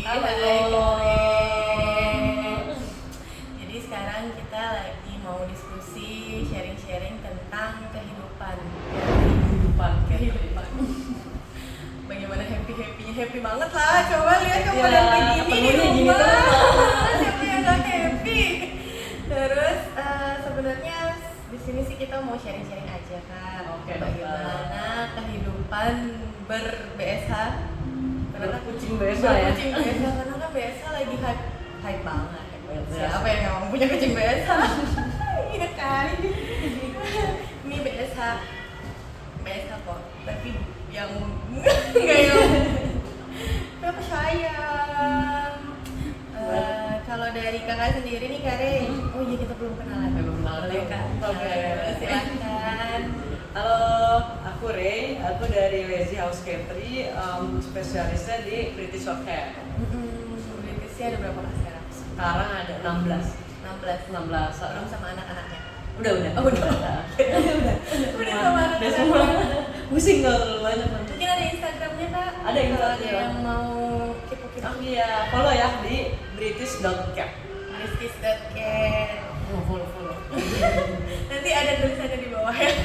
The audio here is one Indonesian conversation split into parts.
Hai Halo. Karen. Jadi sekarang kita lagi mau diskusi, sharing-sharing tentang kehidupan. Kehidupan. Bagaimana happy-happynya? Happy banget lah. Coba lihat kamu Iya, ada begini di ketemunya gini rumah. terus. Siapa yang gak happy? Terus sebenarnya di sini sih kita mau sharing-sharing aja kan. Oke, Bagaimana kehidupan ber-BSH? Karena Kucing biasa ya. kucing biasa, karena kan biasa lagi hype banget. Biasa. Siapa yang emang punya kucing biasa? Iya kan? Ini biasa kok, tapi yang nggak yang apa sayang. Kalau dari kakak sendiri nih Karen, oh iya kita belum kenalan. Belum kenalan. Boleh kak? Oke. Silakan. Halo, aku Ray. Aku dari Lazy House Catering, spesialisnya di British Shorthair. Britisnya ada berapa kak sekarang? Sekarang ada 16. 16. 16. Belum sama anak-anaknya. Udah. Oh, udah. Udah sama anak-anak. Udah semua. Pusing kalau terlalu banyak nanti. Mungkin ada Instagramnya kak? Ada Kalau Instagram. ada yang mau kepo-kepo. Oh iya, follow ya di British.cat. Rizkis.cat. Follow. Nanti ada tulisannya di bawah ya.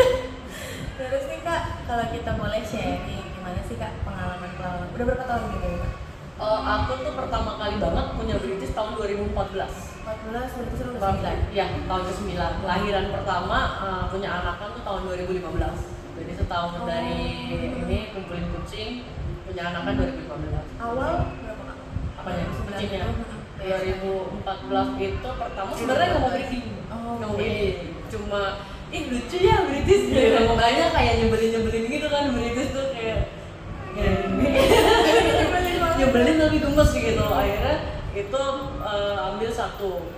Terus nih kak, kalau kita boleh sharing gimana sih kak pengalaman? Udah berapa tahun gitu kak? Aku tuh pertama kali banget punya British tahun 2014. 14, berarti sudah udah 9. Ya, tahun ke-9. Lahiran pertama punya anakan tuh tahun 2015. Jadi setahun dari ini kumpulin kucing, punya anakan 2015. Awal berapa kak? Apanya? Kucingnya? 2014 2014 itu pertama sebenarnya nggak mau breeding. Oh, Nggak mau oke. breeding. Cuma lucu ya British gitu. Makanya kayak nyebelin gitu kan British tuh kayak nyebelin tapi gemes gitu. Akhirnya itu ambil satu.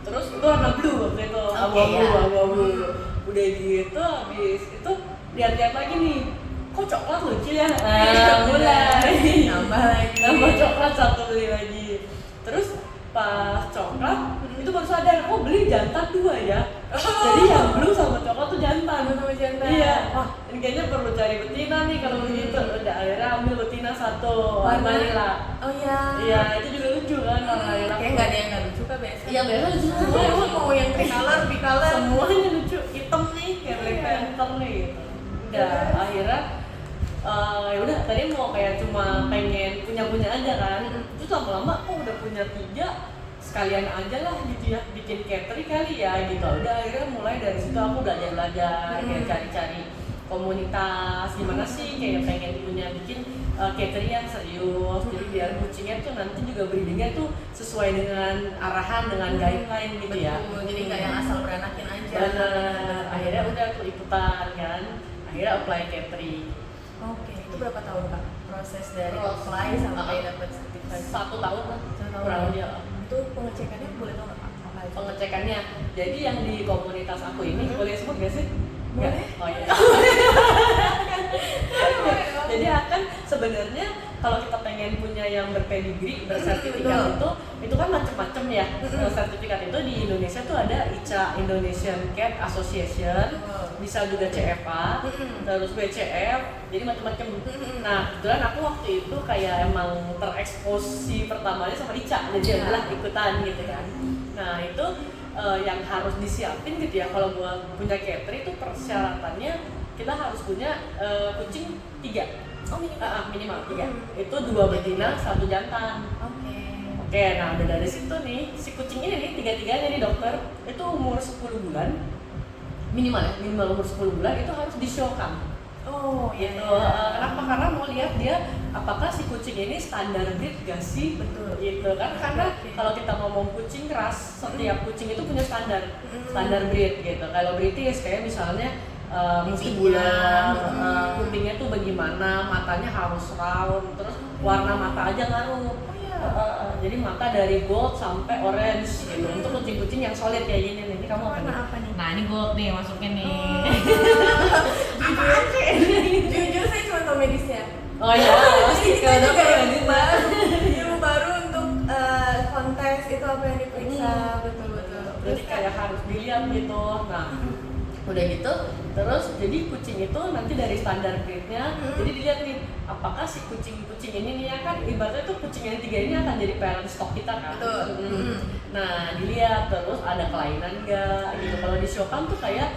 Terus itu warna blue waktu itu, abu-abu. Udah gitu habis itu lihat-lihat lagi nih, kok coklat lucu ya? Mulai nambah coklat satu beli lagi. Terus pas coklat itu baru sadar, oh beli jantan 2 ya. Jadi yang blue sama coklat tuh jantan. Iya, wah ini kayaknya perlu cari betina nih kalau begitu. Udah akhirnya ambil betina 1 warna lila. Oh iya. Iya, itu juga lucu kan warna lila. Kayak nggak ada yang nggak lucu kak biasa. Iya, biasa lucu semua. Emang mau yang tricolor, bicolor. Semuanya lucu, hitam nih kayak Black Iya. Panther nih gitu. Udah akhirnya ya udah tadi mau kayak cuma pengen punya aja kan. Terus lama-lama kok udah punya 3, sekalian aja lah gitu ya bikin catering kali ya gitu. Udah akhirnya mulai dari situ aku belajar kayak cari-cari komunitas gimana sih kayak pengen bikin catering yang serius. Jadi biar kucingnya tuh nanti juga breedingnya tuh sesuai dengan arahan dengan guideline gitu ya. Betul, jadi nggak yang asal beranakin aja. Bener. Akhirnya udah aku ikutan kan. Akhirnya apply catering. Oke, itu berapa tahun kak proses dari apply sampai dapat sertifikasi? 1 tahun lah. 1 tahun. Kurang lebih. Itu pengecekannya boleh tau nggak kak? Apa aja? Pengecekannya. Jadi yang di komunitas aku ini boleh sebut gak sih? Boleh. Nggak? Oh iya. Jadi akan sebenarnya kalau kita pengen punya yang berpedigree, bersertifikat itu kan macam-macam ya. Sertifikat itu di Indonesia tuh ada ICA, Indonesian Cat Association, bisa juga CFA, terus BCF, jadi macam-macam. Nah, kebetulan aku waktu itu kayak emang tereksposi pertamanya sama ICA, jadi adalah ikutan gitu kan. Nah, itu yang harus disiapin gitu ya kalau buat punya catering itu persyaratannya kita harus punya kucing 3. Oh Minimal 3. Itu 2 betina, 1 jantan. Oke, nah udah dari situ nih si kucing ini nih 3-3-nya nih dokter itu umur 10 bulan minimal umur 10 bulan itu harus di-show-kan. Oh Gitu. iya. Kenapa? Karena mau lihat dia apakah si kucing ini standar breed gak sih? Betul. Gitu kan, karena kalau kita ngomong kucing ras, setiap kucing itu punya standar breed gitu. Kalau British kayak misalnya mesti bulan, kupingnya tuh bagaimana, matanya harus round, terus warna mata aja ngaruh. Jadi mata dari gold sampai orange gitu. Untuk kucing-kucing yang solid kayak gini nih. Ini kamu apa nih? Apa nih? Nah ini gold nih masuknya nih. Jujur saya cuma tau medisnya. Oh iya, Jadi kita kalau juga dokter ilmu baru untuk kontes itu apa yang diperiksa, betul. jadi kayak harus dilihat gitu. Nah, Udah gitu, terus jadi kucing itu nanti dari standar breednya, jadi dilihat nih apakah si kucing-kucing ini nih ya kan ibaratnya tuh kucing yang 3 ini akan jadi parent stock kita kan. Nah dilihat terus ada kelainan nggak gitu. Kalau di Siokam tuh kayak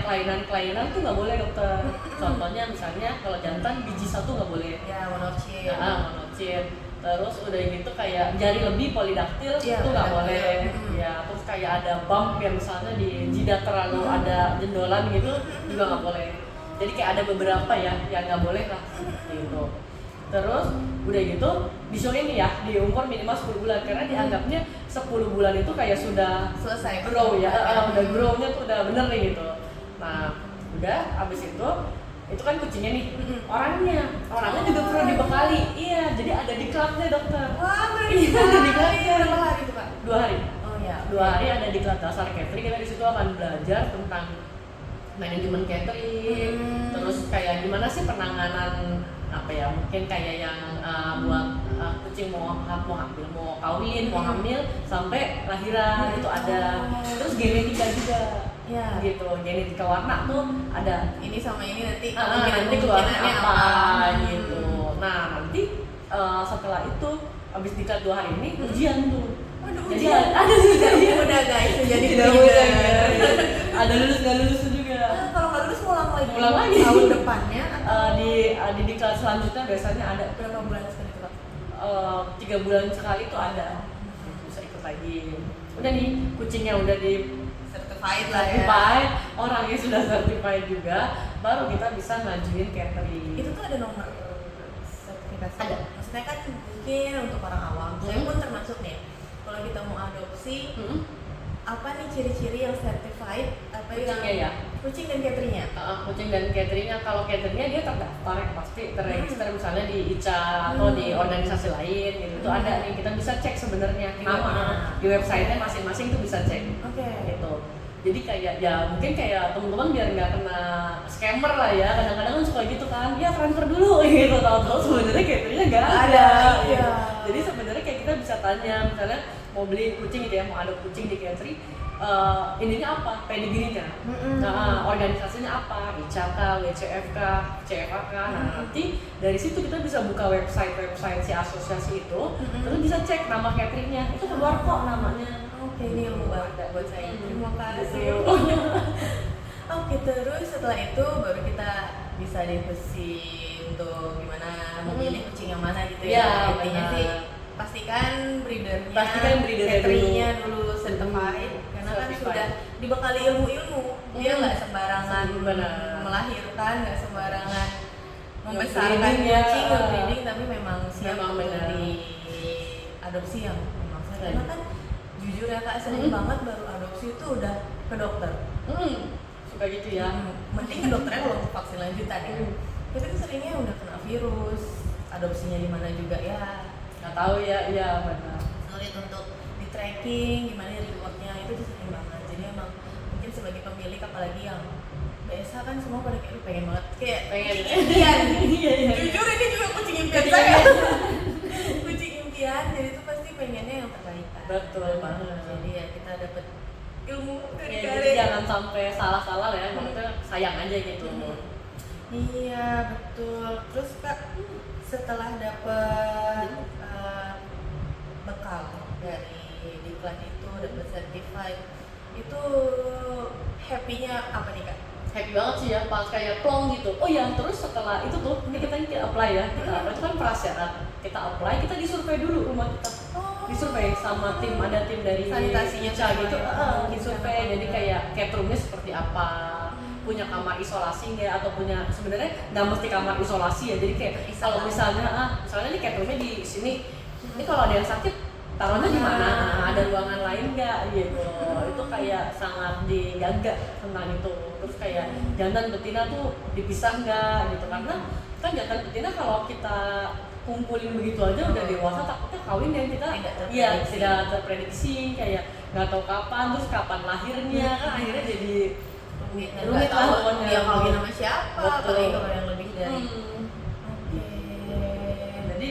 kelainan tuh nggak boleh dokter. Contohnya misalnya kalau jantan biji 1 nggak boleh. Ya, monocin. Monocin. Terus udah gitu kayak jari lebih polidaktil itu nggak boleh. Ya, terus kayak ada bump yang misalnya di jidat terlalu ada jendolan gitu juga nggak boleh. Jadi kayak ada beberapa ya yang nggak boleh lah gitu. Terus udah gitu disuruh ini ya di umur minimal 10 bulan karena dianggapnya 10 bulan itu kayak sudah selesai grow ya, udah grow-nya tuh udah bener nih gitu. Nah, udah abis itu kan kucingnya nih, orangnya juga perlu dibekali. Iya, jadi ada di klubnya dokter. Wah, ada di klubnya. Berapa hari tuh Pak? 2 hari. Oh ya. 2 hari ada di kelas dasar catering. Kita di situ akan belajar tentang manajemen catering, terus kayak gimana sih penanganan apa ya, mungkin kayak yang buat kucing mau hamil, mau kawin, mau hamil sampai lahiran itu ada. Terus genetika juga. Ya. Gitu, genetika warna tuh ada ini sama ini nanti nanti keluar apa gitu. Nah nanti setelah itu habis diklat 2 hari ini ujian tuh. Waduh, jadi ujian. ada mudah guys, jadi tidak mudah ada lulus nggak lulus juga. Kalau nggak lulus ulang lagi tahun depannya di diklat selanjutnya biasanya ada berapa bulan sekali tuh Pak? 3 bulan sekali tuh ada, bisa ikut lagi. Udah nih kucingnya udah di certified lah ya. Orangnya sudah certified juga, baru kita bisa ngajuin catering. Itu tuh ada nomor sertifikasi? Ada. Maksudnya kan mungkin untuk orang awam, saya pun termasuk nih, kalau kita mau adopsi, apa nih ciri-ciri yang certified? Apa kucingnya yang ya? Kucing dan cateringnya? Kucing dan cateringnya, kalau cateringnya dia terdaftar ya, pasti terregister misalnya di ICA atau di organisasi lain gitu. Itu ada nih, kita bisa cek sebenarnya di websitenya masing-masing tuh bisa cek. Gitu. Jadi kayak ya mungkin kayak teman-teman biar nggak kena scammer lah ya, kadang-kadang kan suka gitu kan, ya transfer dulu gitu, tahu-tahu sebenarnya cateringnya nggak ada. Iya. Jadi sebenarnya kayak kita bisa tanya misalnya mau beli kucing gitu ya, mau adop kucing di catering, ininya apa, pedigrinya, organisasinya apa, ICAK, WCFK, CFAK. Nah nanti dari situ kita bisa buka website si asosiasi itu, terus bisa cek nama cateringnya, itu keluar kok namanya. Oke, ini ilmu baru buat saya. Terima kasih. Oke, terus setelah itu baru kita bisa diskusi untuk gimana memilih kucing yang mana gitu ya. Intinya sih pastikan breedernya, cateringnya dulu certified, karena kan sudah dibekali ilmu-ilmu. Dia nggak sembarangan melahirkan, nggak sembarangan membesarkan kucing, breeding, tapi memang siap untuk diadopsi yang memang karena kan jujur ya Kak, sering banget baru adopsi itu udah ke dokter. Suka gitu ya. Mending ke dokternya kalau untuk vaksin lanjutan ya. Tapi itu seringnya udah kena virus, adopsinya di mana juga ya. Nggak tahu ya, iya benar. Sulit untuk di tracking, gimana reportnya itu tuh sering banget. Jadi emang mungkin sebagai pemilik apalagi yang biasa kan semua pada kayak pengen banget kayak kucing impian. Jujur ini juga kucing impian saya. Kucing impian, jadi itu pasti pengennya yang terbaik kan. Betul banget. Jadi ya kita dapat ilmu dari jadi jangan sampai salah-salah ya, maksudnya sayang aja gitu. Iya betul. Terus Kak, setelah dapat bekal dari diklat itu, dapat certified, itu happy-nya apa nih Kak? Happy banget sih ya, pas kayak plong gitu. Oh ya, terus setelah itu tuh, ini kita apply ya, itu kan prasyarat. Kita apply, kita disurvei dulu rumah kita. Disurvei sama tim, ada tim dari sanitasinya gitu, disurvei. Jadi kayak cateringnya seperti apa, punya kamar isolasi nggak, atau punya sebenarnya nggak mesti kamar isolasi ya. Jadi kayak kalau misalnya ini cateringnya di sini, ini kalau ada yang sakit taruhnya di mana, ada ruangan lain nggak gitu. Itu kayak sangat dijaga tentang itu. Terus kayak jantan betina tuh dipisah nggak gitu, karena kan jantan betina kalau kita kumpulin begitu aja udah dewasa takutnya kawin dan kita tidak terprediksi, kayak nggak tahu kapan, terus kapan lahirnya, kan akhirnya jadi rumit lah pokoknya. Dia kawin sama siapa, apalagi kalau yang lebih dari jadi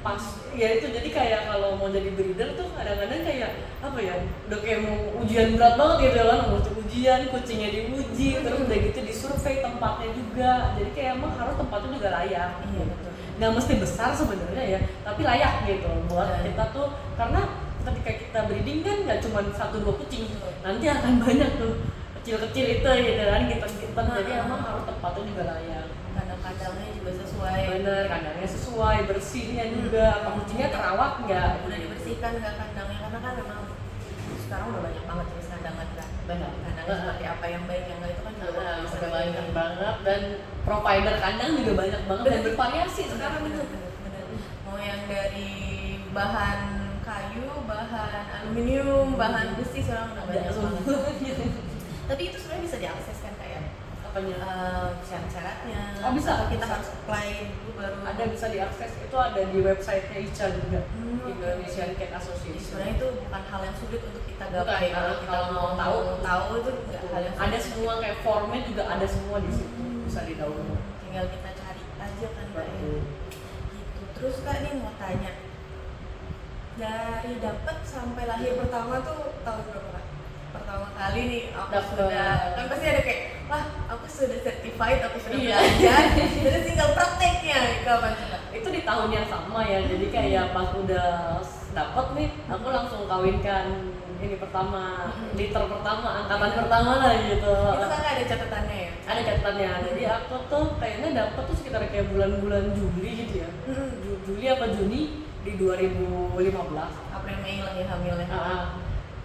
pas ya itu, jadi kayak kalau mau jadi breeder tuh kadang-kadang kayak apa ya, udah kayak mau ujian berat banget gitu kan, mau ujian, kucingnya diuji, terus udah gitu disurvei tempatnya juga, jadi kayak emang harus tempatnya juga layak. Iya betul. Nggak mesti besar sebenarnya ya, tapi layak gitu buat kita tuh, karena ketika kita breeding kan nggak cuma 1-2 kucing, nanti akan banyak tuh kecil-kecil itu gitu kan, kita jadi emang harus tempatnya juga layak. Kandang-kandangnya juga sesuai. Bener, kandangnya sesuai, bersihnya juga, kucingnya terawat nggak? Udah dibersihkan nggak kandangnya, karena kan memang sekarang udah banyak banget jenis kandangan kan. Benar. Kandangnya seperti apa yang baik yang nggak itu kan juga bisa Udah banyak banget, dan provider kandang juga banyak banget dan bervariasi sekarang. bener. Mau yang dari bahan kayu, bahan aluminium, bahan besi, sekarang udah banyak banget. Tapi itu sebenarnya bisa diakses kan kayak syarat-syaratnya. Oh bisa. Atau kita harus apply dulu baru. Ada, bisa diakses, itu ada di websitenya ICA juga, Indonesian Cat Association. Sebenarnya itu bukan hal yang sulit untuk kita Bukan, gapai kalau kita kalau mau tahu itu nggak hal yang sulit. Ada semua kayak formnya juga ada semua di situ, bisa di-download. Tinggal kita cari aja kan Kak ya. Betul. Gitu. Terus Kak nih mau tanya, dari dapat sampai lahir pertama tuh tahun berapa Kak? Pertama kali nih aku sudah, kan pasti ada kayak, wah aku sudah certified, aku sudah belajar, terus tinggal prakteknya, kapan coba? Itu di tahun yang sama ya, jadi kayak pas udah dapet nih, aku langsung kawinkan ini pertama, liter pertama, angkatan pertama lah gitu. Itu Kakak ada catatannya ya? Ada catatannya, jadi aku tuh kayaknya dapet tuh sekitar kayak bulan-bulan Juli gitu ya, Juli apa Juni di 2015. April Mei lagi hamilnya.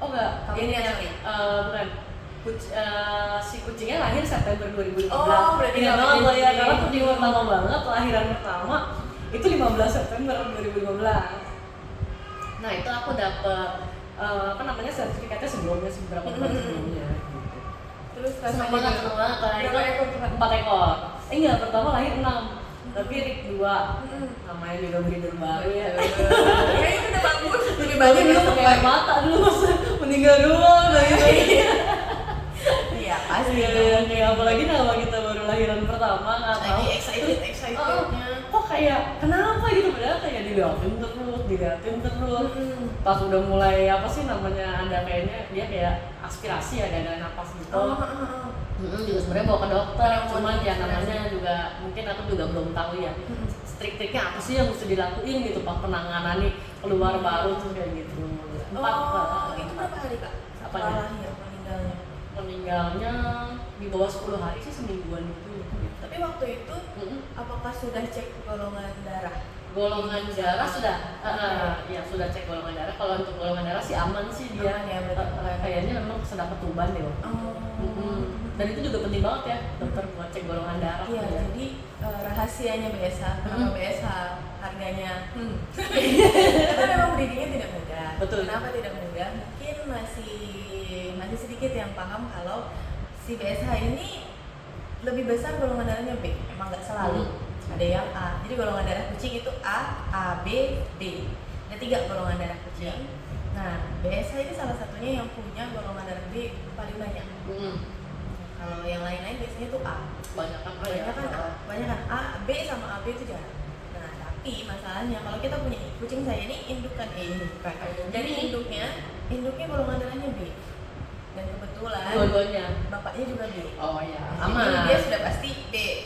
Oh enggak, Kawinnya sorry. Bukan. Si kucingnya lahir September 2015. Oh, berarti ingat kawin banget loh ya, Juli. karena kucing pertama banget, lahiran pertama itu 15 September 2015. Nah itu aku dapet sertifikatnya sebelumnya, beberapa bulan sebelumnya. Terus Senang banget, berapa ekor tuh? 4 ekor. Enggak, pertama lahir 6. Tapi Rick 2, namanya juga breeder baru ya. Ya itu udah bagus, lebih bagus Dulu pakai air mata dulu pas meninggal doang gitu. Iya pasti. Iya, kayak apalagi nama kita baru lahiran pertama, nggak tahu. Lagi excitednya. Kok kayak kenapa gitu, padahal kayak diliatin terus. Pas udah mulai apa sih namanya, ada kayaknya dia kayak aspirasi, ada napas gitu. Juga sebenarnya bawa ke dokter, cuman ya namanya juga mungkin aku juga belum tahu ya trik-triknya apa sih yang mesti dilakuin gitu pas penanganan nih keluar baru tuh kayak gitu. Itu berapa hari Kak? Apanya? Lahir Meninggalnya di bawah 10 hari sih, semingguan gitu. Tapi waktu itu apakah sudah cek golongan darah? Golongan darah sudah, ya sudah cek golongan darah. Kalau untuk golongan darah sih aman sih dia. Aman ya, berarti. Kayaknya memang sedang ketuban deh. Dan itu juga penting banget ya dokter buat cek golongan darah. Iya, ya. jadi rahasianya BSH, kenapa BSH harganya? Karena memang breedingnya tidak mudah. Betul. Kenapa tidak mudah? Mungkin masih sedikit yang paham kalau si BSH ini lebih besar golongan darahnya B. Emang nggak selalu. Ada yang A. Jadi golongan darah kucing itu A, B, D. Ada 3 golongan darah kucing. Nah, BSH ini salah satunya yang punya golongan darah B paling banyak. Kalau yang lain-lain biasanya itu A. Banyak kan A, B sama AB itu jarang. Nah, tapi masalahnya kalau kita punya kucing saya ini indukan. Jadi induknya golongan darahnya B. Dan kebetulan dua-duanya bapaknya juga B. Oh iya, Jadi dia sudah pasti B.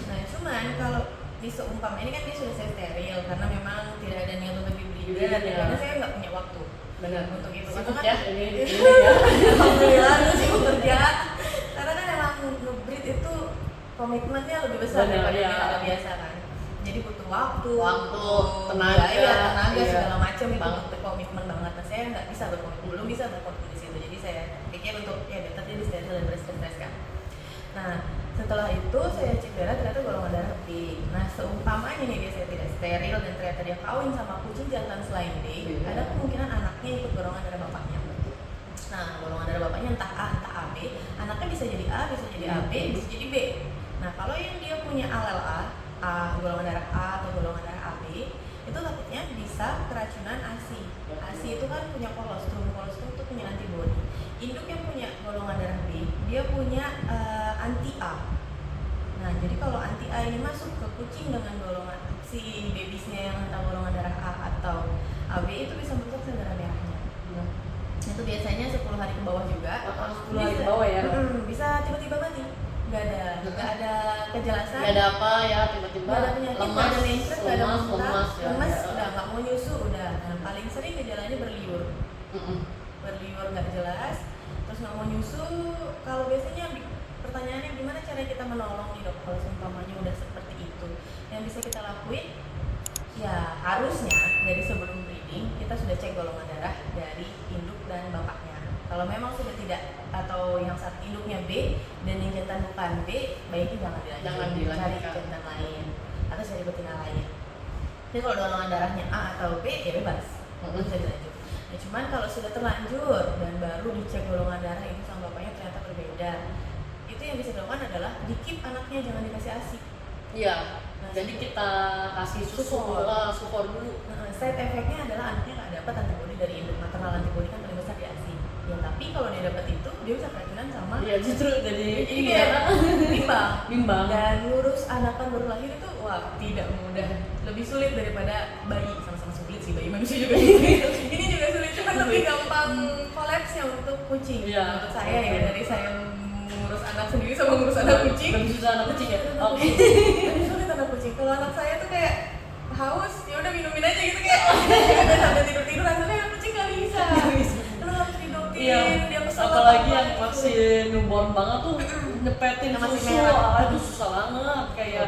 Nah, cuman kalau di seumpama ini kan dia sudah saya steril karena memang tidak ada niat untuk dibeli karena saya nggak punya waktu. Benar. Untuk itu. Sibuk Karena ya kan, ini ya. alhamdulillah lu sibuk kerja. Karena kan emang nge-breed itu komitmennya lebih besar daripada yang biasa kan. Jadi butuh waktu, tenaga, segala macam itu butuh komitmen banget. Nah, saya nggak bisa berkomitmen, belum bisa berkomitmen di situ. Jadi saya pikir untuk ya better di steril dan beres kan. Nah, setelah itu saya cek darah, ternyata golongan darah B. Nah, seumpamanya nih dia saya tidak steril dan ternyata dia kawin sama kucing jantan selain B, ada kemungkinan anaknya ikut golongan darah bapaknya. Nah, golongan darah bapaknya entah A, entah AB, anaknya bisa jadi A, bisa jadi AB, bisa jadi B. Nah, kalau yang dia punya alel golongan darah A atau golongan darah AB, itu takutnya bisa keracunan ASI. ASI itu kan punya kolostrum itu punya antibodi. Induk yang punya golongan darah B, dia punya anti A. Nah, jadi kalau anti A ini masuk ke kucing dengan golongan si babiesnya yang entah golongan darah A atau AB itu bisa merusak sel darah merahnya. Itu biasanya 10 hari ke bawah juga. 10 hari ke bawah ya. Bisa tiba-tiba mati. Nggak ada kejelasan. Nggak ada apa ya, tiba-tiba nggak ada penyakit, nggak ada mencret, nggak ada muntah, lemas, ya. udah nggak mau nyusu, udah. Nah, paling sering gejalanya berliur, berliur nggak jelas, terus nggak mau nyusu. Kalau biasanya pertanyaannya gimana cara kita menolong nih dok kalau seumpamanya udah seperti itu? Yang bisa kita lakuin, ya harusnya dari sebelum breeding kita sudah cek golongan darah dari induk dan bapaknya. Kalau memang sudah tidak, atau yang saat induknya B dan yang jantan bukan B, baiknya jangan dilanjutkan, cari jantan lain atau cari betina lain. Jadi kalau golongan darahnya A atau B ya bebas, bisa dilanjut. Nah, cuman kalau sudah terlanjur dan baru dicek golongan darah itu sama bapaknya ternyata berbeda, itu yang bisa dilakukan adalah dikip anaknya, jangan dikasih ASI. Iya. Jadi kita kasih sufor dulu. Side effect-nya adalah anaknya nggak dapat antibodi dari induk. Maternal antibodi kan paling besar di ASI. Ya tapi kalau dia dapat itu, dia bisa keracunan sama. Iya justru jadi bimbang. Dan ngurus anakan baru lahir itu wah tidak mudah. Lebih sulit daripada bayi, sama-sama sulit sih, bayi manusia juga sulit. Ini juga sulit, cuma lebih gampang kolapsnya untuk kucing. Menurut saya ya, dari saya ngurus anak sendiri sama ngurus anak kucing. Lebih susah anak kucing ya. Oke. Lebih sulit anak kucing. Kalau anak saya tuh kayak haus, ya udah minumin aja gitu kayak. Udah sampai tidur rasanya anak kucing nggak bisa. Karena harus didotin, dia kesel. Apalagi yang masih newborn banget tuh nyepetin susu, aduh susah banget kayak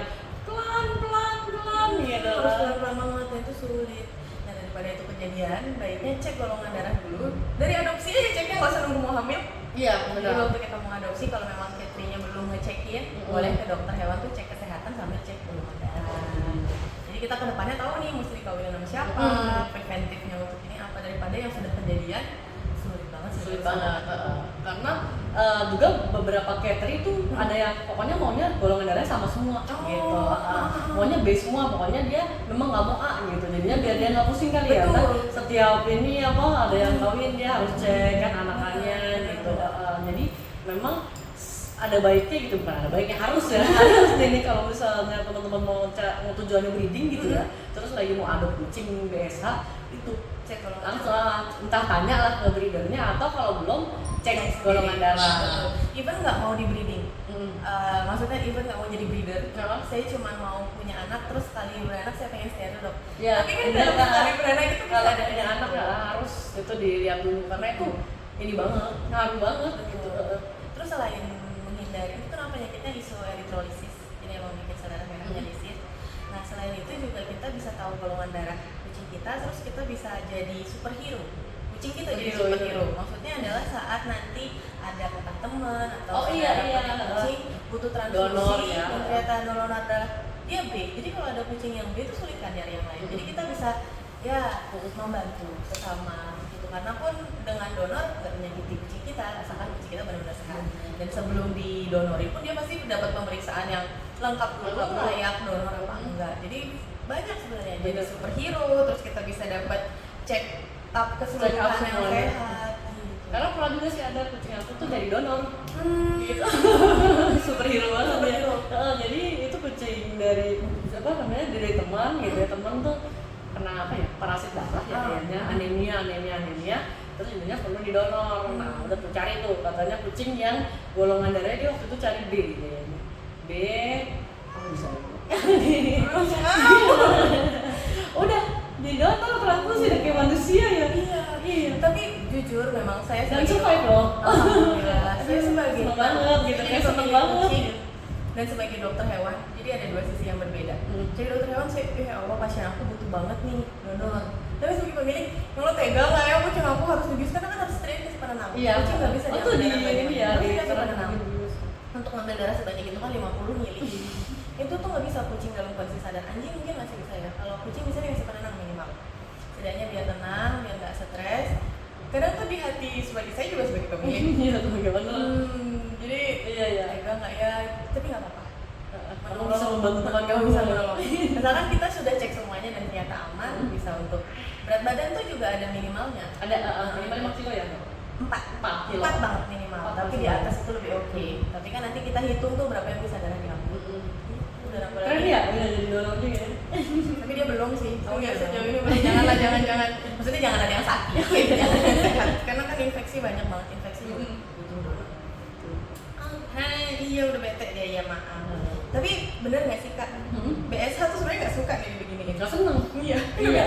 pelan gitu. Harus pelan-pelan banget, dan itu sulit. Nah daripada itu kejadian, baiknya cek golongan darah dulu. Dari adopsi aja ceknya, nggak usah nunggu mau hamil. Iya Jadi benar. waktu kita mau adopsi, kalau memang cateringnya belum ngecekin, boleh ke dokter hewan tuh cek kesehatan sambil cek golongan darah. Jadi kita ke depannya tahu nih mesti dikawinin sama siapa, preventifnya untuk ini apa, daripada yang sudah kejadian sulit banget. Karena juga beberapa catering tuh ada yang pokoknya maunya golongan darahnya sama semua gitu. Maunya B semua, pokoknya dia memang nggak mau A gitu. Jadinya biar dia nggak pusing kali ya. Kan setiap ini ada yang kawin dia harus cek kan anakannya gitu. Jadi memang ada baiknya gitu, bukan ada baiknya, harus ya. Harus ini kalau misalnya teman-teman mau tujuannya breeding gitu ya, terus lagi mau adop kucing BSH itu cek golongan darah. Entah tanya lah ke breedernya, atau kalau belum cek golongan darah. Even nggak mau di breeding, maksudnya even nggak mau jadi breeder, saya cuma mau punya anak, terus sekali beranak saya pengen steril dok. Ya, tapi kan dalam sekali beranak itu kalau ada punya anak ya harus itu dilihat dulu, karena itu ini banget, ngaruh banget gitu. Terus selain menghindari itu kan penyakitnya isoerythrolysis, ini yang membuat sel darah merahnya lisit. Nah selain itu juga kita bisa tahu golongan darah kucing kita, terus kita bisa jadi superhero. Kucing kita jadi superhero. Maksudnya adalah saat nanti ada kontak teman atau kucing butuh transfusi dan ternyata donor darah dia B. Jadi kalau ada kucing yang B itu sulit kan nyari yang lain. Jadi kita bisa ya membantu sesama gitu. Karena pun dengan donor nggak menyakiti kucing kita, asalkan kucing kita benar-benar sehat. Dan sebelum didonori pun dia pasti dapat pemeriksaan yang lengkap dulu, layak donor apa enggak. Jadi banyak sebenarnya jadi superhero, terus kita bisa dapat check up keseluruhan yang sehat. Karena pernah juga sih ada kucing aku tuh dari donor, gitu. Superhero banget ya. Jadi itu kucing dari dari teman gitu ya, teman tuh kena parasit darah ya kayaknya, anemia. Terus intinya perlu didonor. Nah udah tuh cari tuh, katanya kucing yang golongan darahnya dia waktu itu cari B kayaknya. B, bisa. Udah didonor transfusi udah kayak manusia ya. Iya. Tapi jujur memang saya dan survive loh. Alhamdulillah. Saya sebagai seneng banget gitu, kayak seneng banget. Dan sebagai dokter hewan, jadi ada dua sisi yang berbeda. Jadi dokter hewan saya, ya Allah pasien aku butuh banget nih donor. Tapi sebagai pemilik, yang lo tega nggak ya kucing aku harus dibius, karena kan harus train ke penenang. Iya. Kucing nggak bisa diambil darah banyak. Iya, di penenang. Untuk ngambil darah sebanyak itu kan 50 mili. Itu tuh nggak bisa kucing dalam kondisi sadar. Anjing mungkin masih bisa ya. Kalau kucing bisa dikasih penenang minimal. Setidaknya biar tenang, biar nggak stres. Kadang tuh di hati sebagai saya juga sebagai pemilik. Iya, bagaimana? Jadi iya. Tega nggak ya? Tapi nggak apa-apa. Kamu bisa membantu teman kamu. Bisa menolong. Misalkan kita sudah cek semuanya dan ternyata aman, bisa untuk berat badan tuh juga ada minimalnya. Ada minimal 5 kilo ya? 4 kilo. 4 banget minimal. Tapi di atas itu lebih oke. Tapi kan nanti kita hitung tuh berapa yang bisa darah diambil. dan apalagi Keren ya, udah jadi donor juga ya. tapi dia belum sih. Oh, Enggak iya. sejauh ini belum. Janganlah, jangan. Maksudnya jangan ada yang sakit, jangan ada yang sehat. Karena kan infeksi banyak banget, infeksi juga. Betul banget. Hai, iya udah bete dia, ya maaf. Tapi bener nggak sih kak? BSH tuh sebenarnya nggak suka nih begini. Gak seneng. Iya. Iya.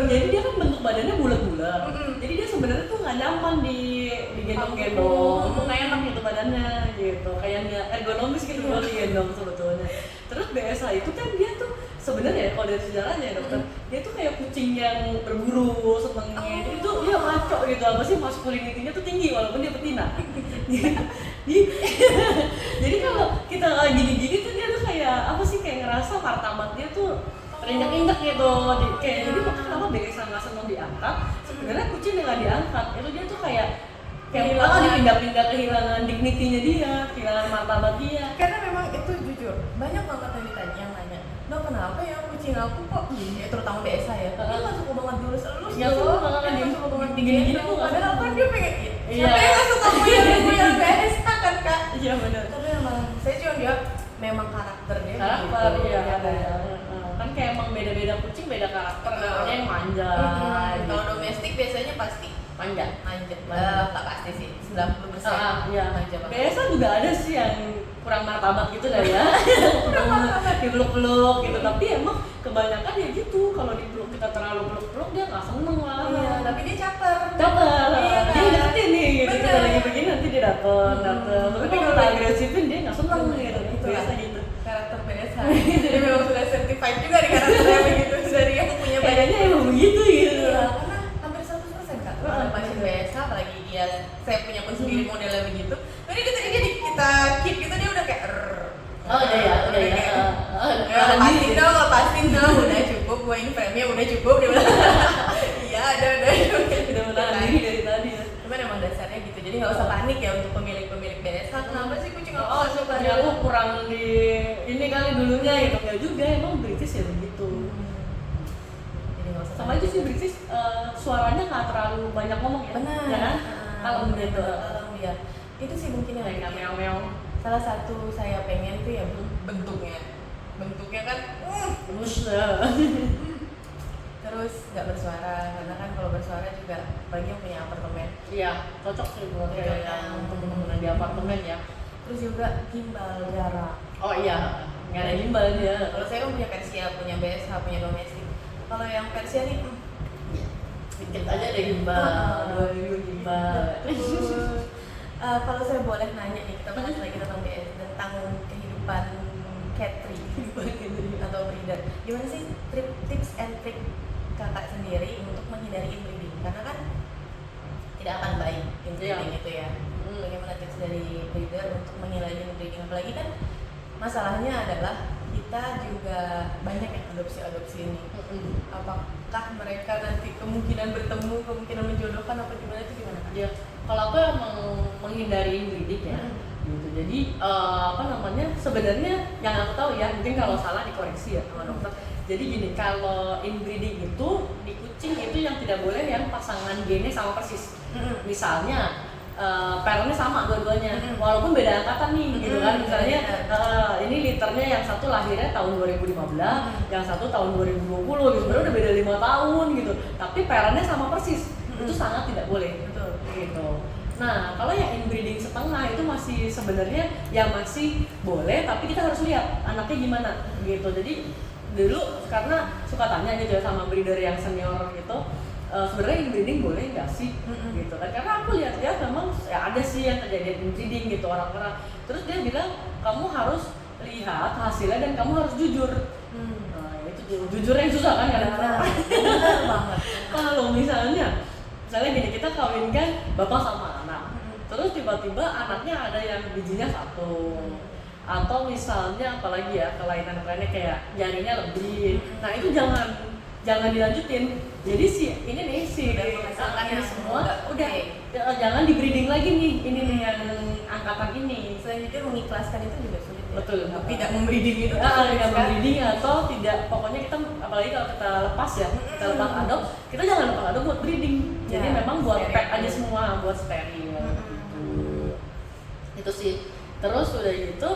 Jadi dia kan bentuk badannya bulat-bulat. Jadi dia sebenarnya tuh nggak nyaman digendong-gendong. Itu nggak enak gitu badannya gitu. Kayak nggak ergonomis gitu kalau digendong sebetulnya. Terus BSH itu kan dia tuh sebenarnya kalau dari sejarahnya ya dokter, dia tuh kayak kucing yang berburu senengnya. Jadi tuh dia maco gitu. Apa sih masculinity-nya tuh tinggi walaupun dia betina. Jadi kalau kita lagi gini-gini tuh dia tuh kayak apa sih, kayak ngerasa martabat dia tuh terinjak-injak gitu. Jadi makanya kenapa BSH nggak seneng diangkat, sebenarnya kucing dengan diangkat itu dia tuh kayak dipindah-pindah, kehilangan dignity-nya dia, kehilangan martabat dia. Karena memang itu jujur banyak banget yang nanya, "Dok, kenapa ya kucing aku kok?" Ya terutama BSH ya. Dia nggak suka banget dilus-elus. Nggak suka banget, dia dia nggak suka banget gini-gini digendong. tuh nggak Padahal suka. kan dia pengen. Iya. Siapa yang nggak suka punya BSH kan kak? Iya benar. Tapi emang saya cuma dia memang karakter dia. Karakter begitu, iya ya kan. kan? Kan kayak emang beda-beda kucing beda karakter. Ada yang manja. Kalau domestik biasanya pasti manja. nggak pasti sih 90%. Iya. Manja banget. Biasa juga ada sih yang kurang martabat gitu lah ya. Dipeluk-peluk gitu, tapi emang kebanyakan ya gitu. Kalau dipeluk kita terlalu peluk-peluk dia nggak seneng lah. Iya, tapi dia caper. Caper, Iya, kan? dia deketin nih gitu. Bener. Kita lagi begini nanti dia dateng. Tapi kalau kita agresifin dia nggak seneng gitu. Itu Biasa gitu. karakter BSH. Jadi memang sudah certified juga di karakternya begitu dari yang punya Kayaknya emang begitu gitu. Iya, karena hampir 100% kak. Kalau pasien BSH, apalagi dia, saya punya pun sendiri modelnya begitu. Jadi ketika kita keep gitu dia udah kayak Oh udah ya. lepasin dong, udah cukup, gue ini frame-nya udah cukup, dia bilang. Iya, Udah menahan diri dari tadi ya. Cuman emang dasarnya gitu, jadi nggak usah panik ya untuk pemilik-pemilik BSH. Kenapa sih kucing aku nggak suka? Ya aku kurang di ini kali dulunya gitu. Ya juga emang British ya begitu. Jadi nggak usah Sama panik. itu sih British suaranya nggak terlalu banyak ngomong ya. Benar. Ya kan? Kalem gitu. Ya. Itu sih mungkin yang Kayak bikin. meow-meow. Salah satu saya pengen tuh ya bentuknya kan Terus ya. terus nggak bersuara, karena kan kalau bersuara juga bagi yang punya apartemen. Iya, cocok sih buat kayak yang temen-temen di apartemen ya. Terus juga gimbal jarak. Oh iya, nggak ada gimbal dia. Kalau saya kan punya Persia, punya BSH, punya domestik. Kalau yang Persia nih Dikit aja deh gimbal, 2 minggu gimbal. Kalau saya boleh nanya nih, kita bahas lagi tentang tentang kehidupan catry atau breeder. Gimana sih tips and trick kakak sendiri untuk menghindari inbreeding? Karena kan tidak akan baik inbreeding itu ya. Bagaimana tips dari breeder untuk menghindari inbreeding? Apalagi kan masalahnya adalah kita juga banyak yang adopsi ini. Apakah mereka nanti kemungkinan bertemu, kemungkinan menjodohkan apa gimana itu gimana? Ya, kalau aku emang menghindari inbreeding ya. Gitu. Jadi sebenarnya yang aku tahu ya, mungkin kalau salah dikoreksi ya sama dokter. Jadi gini, kalau inbreeding itu di kucing itu yang tidak boleh yang pasangan gennya sama persis. Misalnya parentnya sama dua-duanya, walaupun beda angkatan nih gitu kan. Misalnya ini liternya yang satu lahirnya tahun 2015, yang satu tahun 2020 gitu. Sebenarnya udah beda 5 tahun gitu. Tapi parentnya sama persis. Itu sangat tidak boleh. Betul. Gitu. Nah, kalau yang inbreeding setengah itu masih sebenarnya ya masih boleh, tapi kita harus lihat anaknya gimana gitu. Jadi dulu karena suka tanya gitu ya sama breeder yang senior gitu, sebenarnya inbreeding boleh nggak sih gitu kan? Karena aku lihat ya memang ya ada sih yang kejadian inbreeding gitu orang-orang. Terus dia bilang kamu harus lihat hasilnya dan kamu harus jujur. Nah, itu jujur yang susah kan kadang-kadang. Benar banget. Kalau misalnya gini, kita kawinkan bapak sama anak, terus tiba-tiba anaknya ada yang bijinya 1, atau misalnya apalagi ya kelainan-kelainan kayak jarinya lebih, nah itu jangan dilanjutin. Jadi Udah menghasilkan ini yang semua udah jangan di breeding lagi nih, ini nih yang angkatan ini. Selanjutnya mengikhlaskan itu juga sulit ya? Betul. Tidak membreeding itu Tidak membreeding atau tidak, pokoknya kita apalagi kalau kita lepas ya, kita lepas adop, kita jangan lepas adop buat breeding. Jadi Ya, memang buat steril. pack aja semua, buat steril. Itu sih. Terus udah gitu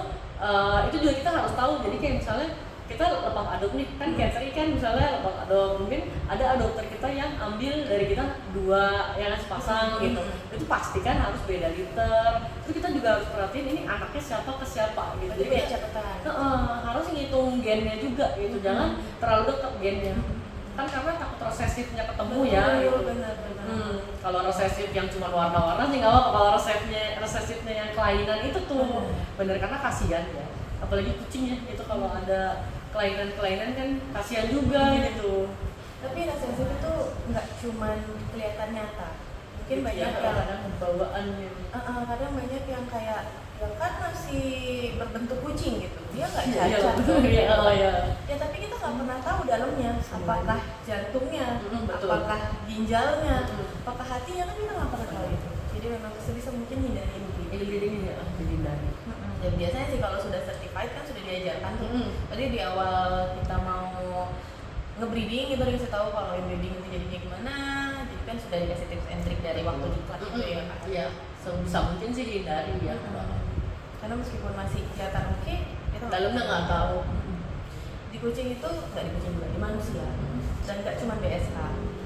itu juga kita harus tahu. Jadi kayak misalnya kita lepas aduk nih kan, kayak tadi kan misalnya lepas aduk, mungkin ada adopter kita yang ambil dari kita 2 yang sepasang gitu, itu pastikan harus beda liter. Terus kita juga harus perhatiin ini anaknya siapa ke siapa gitu. Jadi biar catatan. Harus ngitung gennya juga gitu, jangan terlalu dekat gennya kan, karena takut resesifnya ketemu ya gitu. Benar. Kalau resesif yang cuma warna-warna sih nggak apa-apa, kalau resesifnya yang kelainan itu tuh bener, karena kasihan ya, apalagi kucingnya itu kalau ada kelainan kan kasihan juga gitu. Tapi resesif itu nggak cuman kelihatan nyata, mungkin banyak ya, yang ada pembawaannya. Kadang banyak yang kayak ya kan masih berbentuk kucing gitu, dia nggak Iya, cacat. iya. Ya tapi kita nggak pernah tahu dalamnya, apakah jantungnya, Betul. apakah ginjalnya, apakah hatinya, kan kita nggak pernah tahu itu. Jadi memang sebisa mungkin hindari Ini ya, dihindari. Dan biasanya sih kalau sudah certified kan sudah diajarkan tuh. Tadi di awal kita mau nge-breeding itu dikasih tahu kalau inbreeding itu jadinya gimana. Jadi kan sudah dikasih tips and trick dari waktu di kelas itu ya kan. Iya, sebisa mungkin sih dihindari ya. Karena meskipun masih kelihatan oke, kita Dalamnya nggak tahu. Di kucing itu nggak, di kucing juga di manusia. Dan nggak cuma BSH.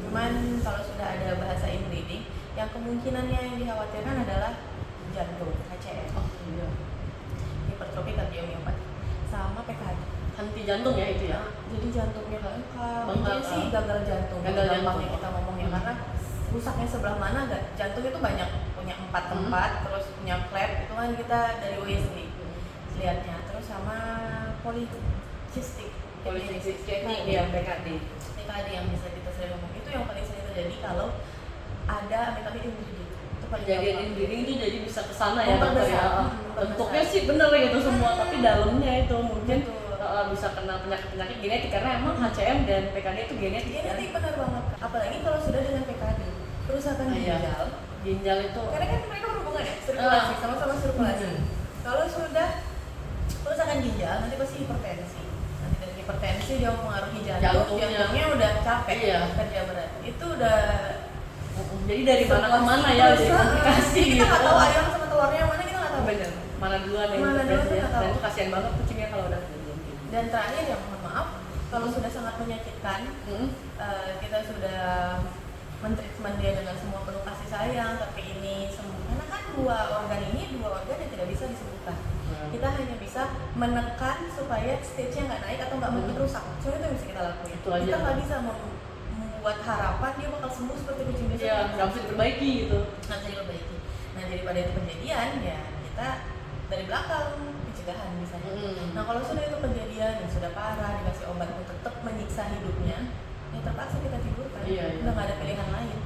Cuman kalau sudah ada bahasa inbreeding, yang kemungkinannya yang dikhawatirkan adalah jantung, HCM. Oh iya. Hipertrofi kardiomiopati sama PKD. Henti jantung ya itu ya. Jadi jantungnya bengkak, mungkin Bengkak, sih gagal jantung. gagal jantung. Gampangnya kita ngomongnya karena rusaknya sebelah mana, jantung itu banyak, punya 4 tempat, terus punya flap, itu kan kita dari USG lihatnya. Terus sama polycystic kidney Iya, PKD. PKD yang bisa kita sering ngomong, itu yang paling sering terjadi kalau ada amit-amit inbreeding. Itu paling Kejadian gampang. inbreeding itu jadi bisa kesana ya dokter Memperbesar. ya. Bentuknya sih bener gitu semua, tapi dalamnya itu mungkin Betul. bisa kena penyakit genetik, karena emang HCM dan PKD itu genetik. Genetik benar banget. Apalagi kalau sudah dengan PKD, kerusakan ginjal. Ginjal itu. Karena kan mereka berhubungan ya, sirkulasi, sama-sama sirkulasi. Kalau sudah kerusakan ginjal, nanti pasti hipertensi. Nanti dari hipertensi dia mempengaruhi jantungnya udah capek, kerja berat. Itu udah jadi dari mana ke mana ya, dari komplikasi kita gitu. nggak tahu ayam sama telurnya mana, kita nggak tahu. Bener. Mana duluan yang Mana duluan ya. kita tahu. Dan itu kasihan banget kucingnya kalau udah kejadian gitu. Dan terakhir ya mohon maaf, kalau sudah sangat menyakitkan, kita sudah mentreatment dia dengan semua penuh kasih sayang, tapi ini karena kan dua organ yang tidak bisa disembuhkan. Kita hanya bisa menekan supaya stage-nya nggak naik atau nggak makin rusak. Cuma itu yang bisa kita lakuin. Itu aja. Kita nggak bisa membuat harapan dia bakal sembuh seperti kucing biasa. Iya, nggak bisa diperbaiki gitu. Nggak bisa diperbaiki. Nah daripada itu kejadian, ya kita dari belakang pencegahan misalnya. Nah kalau sudah itu kejadian yang sudah parah, dikasih obat untuk tetap menyiksa hidupnya, ya terpaksa kita tidurkan. Udah nggak ada pilihan lain.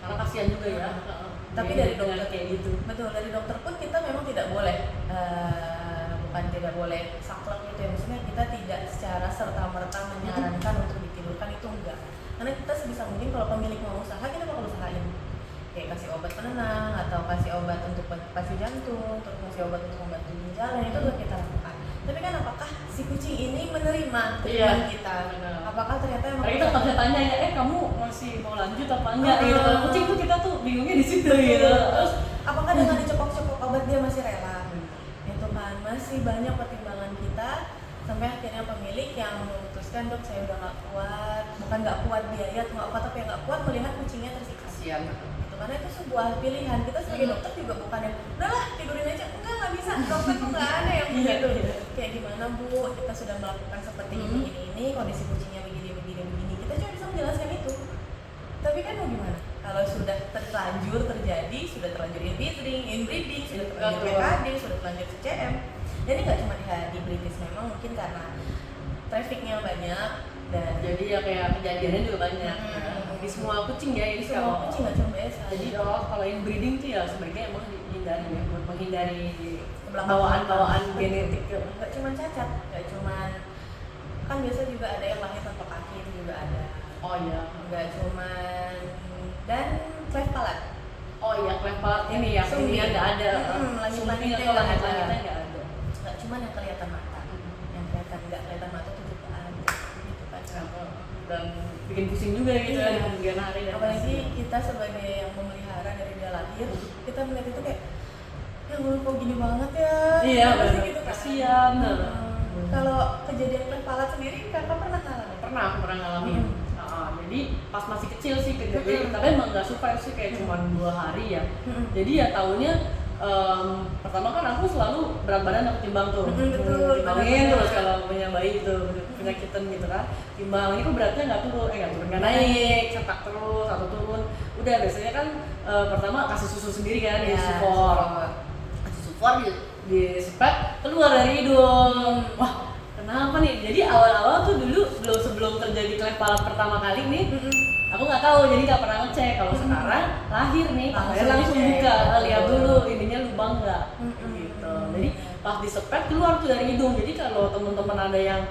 Karena kasihan juga ya. Tapi dari dokter kayak gitu. Betul, dari dokter pun kita memang tidak boleh bukan tidak boleh saklek gitu ya, maksudnya kita tidak secara serta-merta menyarankan untuk ditidurkan, itu enggak. Karena kita sebisa mungkin kalau pemilik mau usaha, kita bakal usahain kayak kasih obat penenang atau kasih obat untuk pasi jantung, terus kasih obat untuk membantu ginjalnya, itu udah kita lakukan. Tapi kan apakah si kucing ini menerima treatment kita? Apakah ternyata emang kita nggak bisa tanya ya, kamu masih mau lanjut apa enggak gitu. Kalau kucing tuh kita tuh bingungnya di situ gitu. Terus apakah dengan dicepok-cepok obat dia masih rela? Itu kan masih banyak pertimbangan kita, sampai akhirnya pemilik yang memutuskan, dok saya udah nggak kuat, bukan nggak kuat biaya atau nggak kuat, tapi nggak kuat melihat kucingnya tersiksa. Kasihan. Karena itu sebuah pilihan. Kita sebagai dokter juga bukan yang udahlah tidurin aja, nggak bisa. Dokter tuh nggak ada yang begitu. Kayak gimana bu, kita sudah melakukan seperti ini, kondisi kucingnya begini. Kita cuma bisa menjelaskan itu. Tapi kan mau gimana? Kalau sudah terlanjur terjadi, sudah terlanjur inbreeding, sudah terlanjur PKD, sudah terlanjur CCM. Jadi nggak cuma di British, memang mungkin karena trafficnya banyak dan jadi ya kayak kejadiannya juga banyak. Di semua kucing ya, ini semua kucing nggak cuma biasa. Jadi kalau inbreeding tuh ya sebenarnya emang dihindari ya, buat menghindari bawaan genetik. Nggak cuma cacat, nggak cuma, kan biasa juga ada yang lahir tanpa kaki, itu juga ada. Oh iya. Nggak cuma, dan cleft palate. Oh iya, cleft palate ini ya, ini nggak ada. Langit-langitnya nggak ada. Nggak cuma yang kelihatan mata, yang nggak kelihatan mata tuh juga ada, gitu kan. Dan bikin pusing juga gitu ya di kemudian hari. Apalagi kita sebagai yang memelihara dari dia lahir, kita melihat itu kayak ya Allah kok gini banget ya. Iya, Pasti benar. gitu kan. Kasihan. Kalau kejadian klepalat sendiri kakak pernah ngalamin? Pernah, aku pernah ngalamin. Jadi pas masih kecil sih kejadian, tapi emang nggak survive sih, kayak cuma 2 hari ya. Jadi ya taunya pertama kan aku selalu berat badan aku timbang tuh, betul, timbangin benar. terus kalau punya bayi itu punya kitten gitu kan, timbang ini kok beratnya nggak turun, nggak naik, cetak terus atau turun. Udah biasanya kan pertama kasih susu sendiri kan, Ya, kasih sufor di sepet keluar dari hidung. Wah, kenapa nih? Jadi awal-awal tuh dulu sebelum terjadi klepalan pertama kali nih, aku nggak tahu, jadi nggak pernah ngecek. Kalau sekarang lahir nih, langsung buka, lihat dulu ininya lubang nggak, gitu. Jadi pas disepet keluar tuh dari hidung. Jadi kalau teman-teman ada yang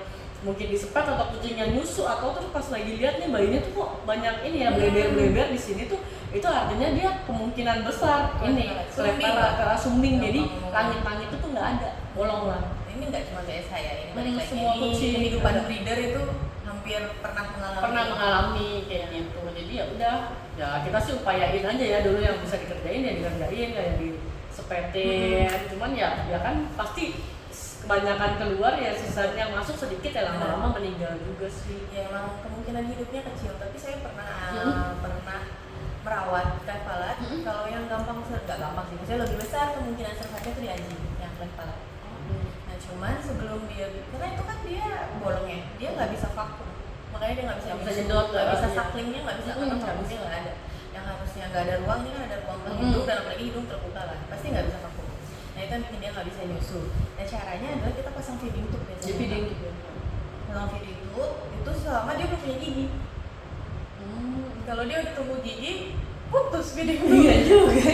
mungkin disepet atau kucingnya nyusu atau terus pas lagi lihat nih bayinya tuh kok banyak ini ya bleber-bleber di sini tuh, itu artinya dia kemungkinan besar ini klepalan sumbing. Jadi langit-langit itu tuh nggak ada, bolong lah. Ini nggak cuma kayak saya, ini balik lagi Semua kucing kehidupan breeder itu hampir pernah mengalami kayak gitu. Jadi ya udah, ya kita sih upayain aja ya dulu yang bisa dikerjain ya dikerjain, kayak disepetin. Cuman ya kan pasti kebanyakan keluar ya, sisanya masuk sedikit ya lama-lama meninggal juga sih. Ya emang kemungkinan hidupnya kecil, tapi saya pernah merawat klepalat. Kalau yang nggak gampang sih, saya lebih besar kemungkinan survive itu di anjing yang klepalat. Nah cuman sebelum dia, karena itu kan dia bolongnya, dia nggak bisa vakum, makanya dia nggak bisa nyedot, nggak bisa sucklingnya, nggak bisa karena vakumnya nggak ada. Yang harusnya nggak ada ruang, ini kan ada ruang ke hidung, dan apalagi hidung terbuka kan, pasti nggak bisa vakum. Nah itu yang bikin dia nggak bisa nyusu. Nah caranya adalah kita pasang feeding tube biasanya. Pasang feeding tube itu selama dia belum punya gigi. Kalau dia udah tumbuh gigi, putus feeding tube. Iya juga.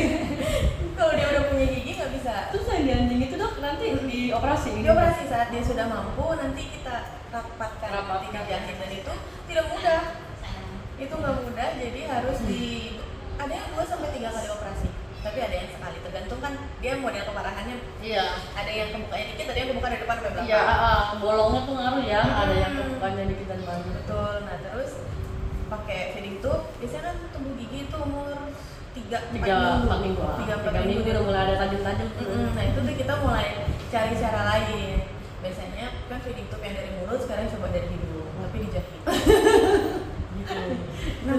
Kalau dia udah punya gigi nggak bisa. Terus yang di anjing itu dok nanti dioperasi? Dioperasi saat dia sudah mampu, nanti kita rapatkan jahit, dan itu tidak mudah. Itu nggak mudah, jadi harus ada yang 2 sampai 3 kali operasi. Tapi ada yang sekali, tergantung kan dia model keparahannya. Iya. Ada yang kebukanya dikit, ada yang kebuka dari depan sampai belakang. Iya, bolongnya tuh ngaruh ya. Ada yang kebukanya dikit dan banyak. Betul. Nah terus pakai feeding tube, biasanya kan tumbuh gigi itu umur 3-4 minggu. 3 minggu udah mulai ada tajam-tajam. Nah itu tuh kita mulai cari cara lain. Biasanya kan feeding tube yang dari mulut, sekarang coba dari hidung, tapi dijahit. Gitu. Nah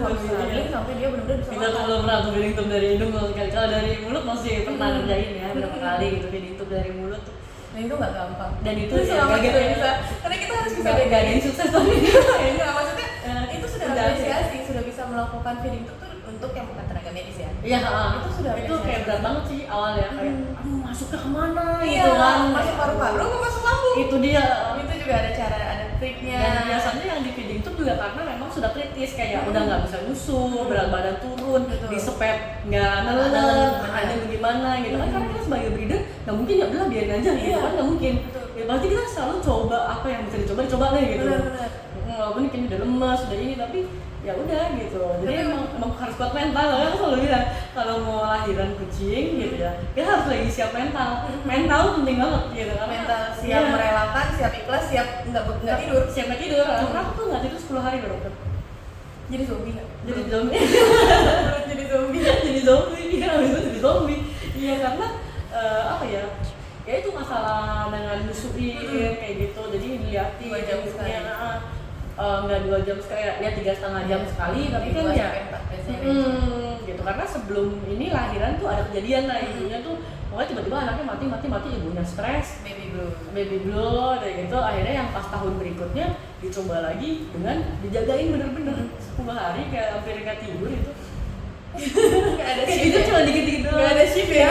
sampai dia benar-benar bisa kita makan. belum pernah tuh feeding tube dari hidung sekali. Kalau dari mulut masih pernah ngerjain ya berapa kali gitu feeding tube dari mulut tuh. Nah itu nggak gampang. Dan itu selama ya, kita bisa, karena kita harus bisa nggak ada yang sukses tapi Enggak, maksudnya itu sudah apresiasi, sudah bisa melakukan feeding tube tuh untuk yang bukan tenaga medis ya. Iya, itu sudah itu kayak berat banget sih awal ya, kayak aduh masuknya kemana iya, gitu kan, masuk paru-paru ke masuk lambung. Itu dia. Itu juga ada cara, ada triknya. Dan biasanya yang di feeding tube juga karena memang sudah kritis, kayak udah nggak bisa nyusu, berat badan turun, disepet nggak nelen, hanya bagaimana gitu kan. Karena kita sebagai breeder nggak mungkin ya udah biarin aja gitu kan, nggak mungkin. Ya pasti kita selalu coba apa yang bisa dicoba deh gitu. Benar. Walaupun kayaknya udah lemas, udah ini, tapi ya udah gitu. Jadi emang harus kuat mental. Kan selalu bilang kalau mau lahiran kucing gitu ya, dia harus lagi siap mental. Mental penting banget gitu kan. Mental siap merelakan, siap ikhlas, siap nggak tidur. Siap nggak tidur. Karena aku tuh nggak tidur 10 hari loh dokter. Jadi zombie nggak? Jadi zombie. Jadi zombie. Jadi zombie. Iya, itu jadi zombie. Iya karena apa ya? Ya itu masalah dengan nyusuin kayak gitu. Jadi dilihatin 2 jam sekali. Nggak 2 jam sekali ya 3,5 jam sekali, tapi kan ya gitu. Karena sebelum ini lahiran tuh ada kejadian lah, ibunya tuh pokoknya tiba-tiba anaknya mati, ibunya stres, baby blue kayak gitu. Akhirnya yang pas tahun berikutnya dicoba lagi dengan dijagain bener-bener 10 hari kayak hampir nggak tidur itu. Nggak ada kayak shift gitu ya? cuma dikit-dikit doang. Nggak ada shift ya?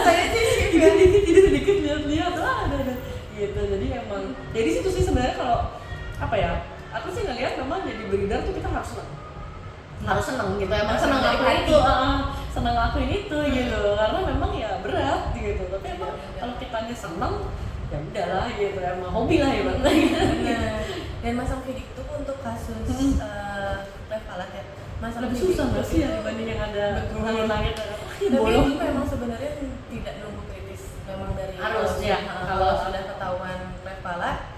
Saya sih shift ya? Dikit-dikit lihat ada gitu. Jadi emang jadi situ sih sebenarnya kalau apa ya, aku sih ngelihat memang jadi breeder tuh kita harus senang gitu, emang senang ngelakuin itu, senang ngelakuin itu gitu, karena memang ya berat gitu. Tapi emang kalau kitanya senang ya udahlah gitu, emang hobi lah ya bang. Dan masang feeding itu untuk kasus klepalat ya, lebih susah nggak sih ya dibanding yang ada langit-langit. Tapi itu memang sebenarnya tidak nunggu kritis, memang dari harus ya kalau sudah ketahuan klepalat,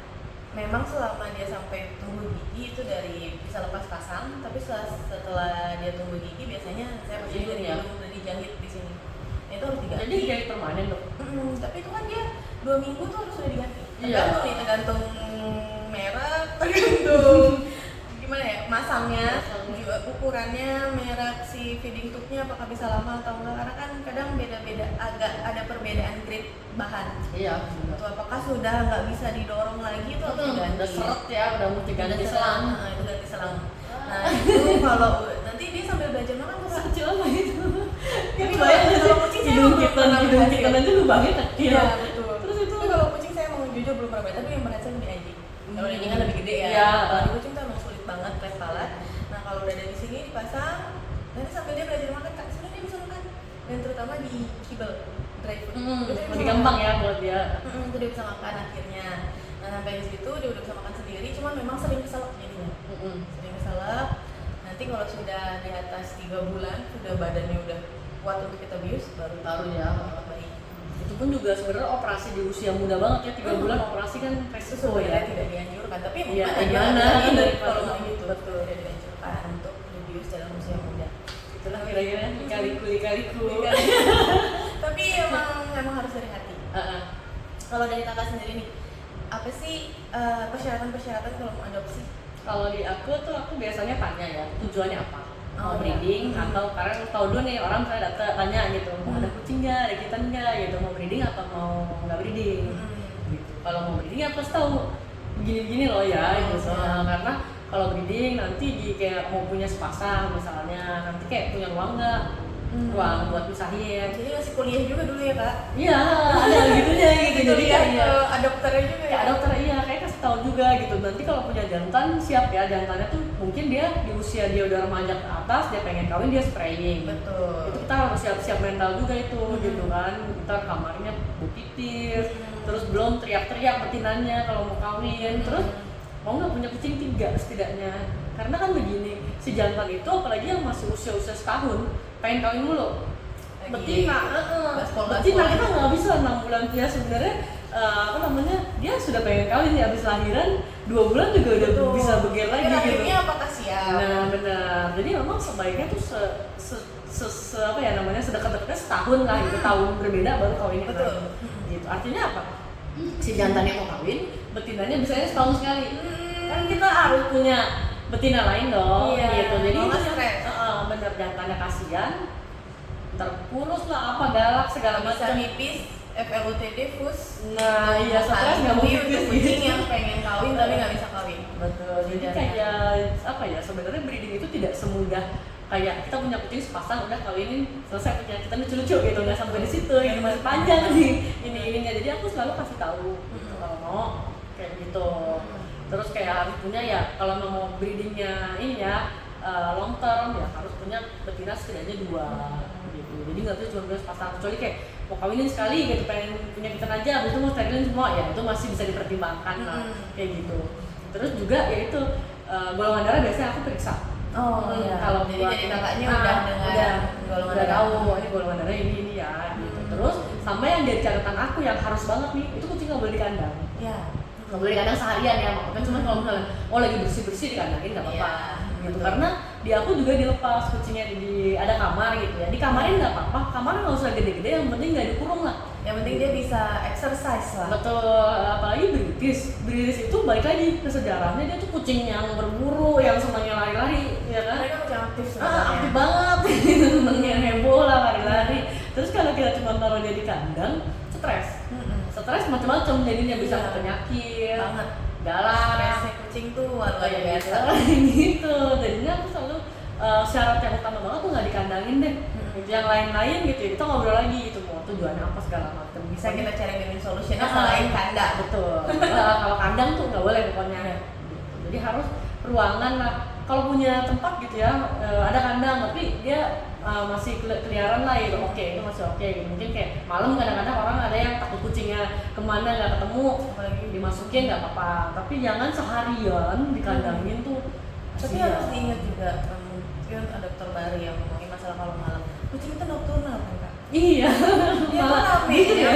memang selama dia sampai tumbuh gigi itu dari bisa lepas pasang, tapi setelah dia tumbuh gigi biasanya saya masih dari hidung, dari jahit di sini. itu harus diganti. Jadi kayak permanen dong. Tapi itu kan dia 2 minggu tuh harus sudah diganti. Iya. Tergantung merek, tergantung gimana ya masangnya, juga ukurannya, merek si feeding tube-nya apakah bisa lama atau enggak, karena kan kadang beda-beda, agak ada perbedaan grade bahan. Iya. Itu apakah sudah nggak bisa didorong lagi itu harus diganti. Udah seret ya, udah mesti ganti selang. Itu ganti selang. Nah itu kalau nanti dia sambil belajar makan tuh Kak. Kecil apa itu? Tapi Kebayang nggak sih? kalau kucing saya Hidung belum kita pernah aja lubangnya kecil. Iya betul. Terus itu tapi kalau kucing saya mau jujur belum pernah, tapi yang berhasil di anjing. Kalau di anjing kan lebih gede ya. Iya. Kalau di kucing tuh emang sulit banget press palat. Nah kalau udah dari sini dipasang, nanti sampai dia belajar makan Kak, sebenarnya dia bisa makan. Dan terutama di kibble dry food. Itu dia lebih bisa gampang makan. ya buat dia. Itu dia bisa makan akhirnya. Nah sampai di situ dia udah bisa makan sendiri, cuman memang sering keselak jadinya. Sering keselak. Nanti kalau sudah di atas 3 bulan, sudah badannya udah kuat untuk kita bius, baru ya. baik. Itu pun juga sebenarnya operasi di usia muda banget ya, 3 bulan operasi kan resiko Sebenarnya ya. tidak dianjurkan, tapi Iya, gimana dari kalau kalau gitu, betul. tidak dianjurkan untuk dibius dalam usia muda. Itulah kira-kira kali-kaliku. Tapi emang harus dari hati. Kalau dari kakak sendiri nih, apa sih persyaratan-persyaratan kalau mau adopsi? Kalau di aku tuh aku biasanya tanya ya tujuannya apa, mau Oh, breeding atau karena tahu dulu nih orang saya tanya gitu mau ada kucing nggak, ada kitten nggak gitu, mau breeding atau mau nggak breeding gitu. Kalau mau breeding ya pasti tahu begini-begini loh ya gitu. Karena kalau breeding nanti kayak mau punya sepasang misalnya, nanti kayak punya ruang nggak, ruang buat misahin. Jadi masih kuliah juga dulu ya kak? Iya, ada gitunya gitu. Jadi kayak adopternya juga ya? Dokter iya, kayak kasih tahu juga gitu. Nanti kalau punya jantan siap ya, jantannya tuh mungkin dia di usia dia udah remaja ke atas, dia pengen kawin dia spraying. Betul. Itu kita harus siap-siap mental juga itu gitu kan. Kita kamarnya putih, terus belum teriak-teriak betinanya kalau mau kawin. Terus mau nggak punya kucing 3 setidaknya. Karena kan begini, si jantan itu apalagi yang masih usia-usia setahun pengen kawin mulu. Betina kita nggak bisa 6 bulan ya sebenarnya. Dia sudah pengen kawin ya, habis lahiran 2 bulan juga udah bisa begel lagi gitu. Akhirnya apakah siap? Nah benar, jadi memang sebaiknya tuh sedekat-dekatnya setahun lah gitu, tahun berbeda baru kawin lagi. Gitu. Artinya apa? Si jantannya mau kawin, betinanya biasanya setahun sekali. Kan kita harus punya betina lain dong, gitu. Jadi itu bener, jantannya kasihan, terkurus lah apa galak segala macam. Bisa mipis, FLUTD, fus. Nah iya, stres nggak mau untuk kucing yang pengen kawin tapi nggak bisa kawin. Betul. Jadi kayak apa ya? Sebenarnya breeding itu tidak semudah kayak kita punya kucing sepasang udah kawinin selesai, punya kita lucu-lucu gitu, nggak sampai di situ, ini masih panjang nih ininya. Jadi aku selalu kasih tahu kalau mau kayak gitu. Terus kayak harus punya ya, kalau mau breedingnya ini ya long term ya harus punya betina setidaknya 2 gitu. Jadi nggak tuh cuma sepasang, kecuali kayak mau kawinin sekali gitu, pengen punya kitten aja, habis itu mau sterilin semua ya itu masih bisa dipertimbangkan lah kayak gitu. Terus juga ya itu golongan darah biasanya aku periksa. Kalau jadi kakaknya udah golongan udah darah. tahu ini golongan darah ini ya gitu. Terus sama yang dari catatan aku yang harus banget nih, itu kucing nggak boleh di kandang. Nggak boleh di kandang seharian ya, makanya cuma kalau misalnya lagi bersih dikandangin nggak apa-apa gitu. Karena di aku juga dilepas kucingnya di ada kamar gitu ya, dikamarin nggak apa-apa, kamarnya nggak usah gede-gede, yang penting nggak dikurung lah. Yang penting dia bisa exercise lah. Betul, apalagi British itu balik lagi ke sejarahnya, dia tuh kucing yang berburu, yang semuanya lari-lari, ya kan? Mereka kucing aktif sebenarnya. Aktif banget, senengnya heboh lah, lari-lari. Terus kalau kita cuma taruh dia di kandang, stres macam-macam, jadinya bisa penyakit, galak. Stresnya kucing tuh luar biasa. Gitu, jadinya aku selalu syarat yang utama banget tuh nggak dikandangin deh. Yang lain-lain gitu ya, kita ngobrol lagi gitu, mau tujuannya apa segala macam. Bisa kita cari win-win solutionnya selain kandang. Betul. Kalau kandang tuh nggak boleh pokoknya. Jadi harus ruangan lah. Kalau punya tempat gitu ya, ada kandang tapi dia masih keliaran lah gitu, oke, itu masih oke. Mungkin kayak malam kadang-kadang orang ada yang takut kucingnya kemana nggak ketemu, apalagi dimasukin nggak apa-apa. Tapi jangan seharian dikandangin tuh. Tapi harus diingat juga, mungkin ada dokter baru yang ngomongin masalah kalau malam kucing itu nocturnal kan kak? Iya. Malah rame gitu ya.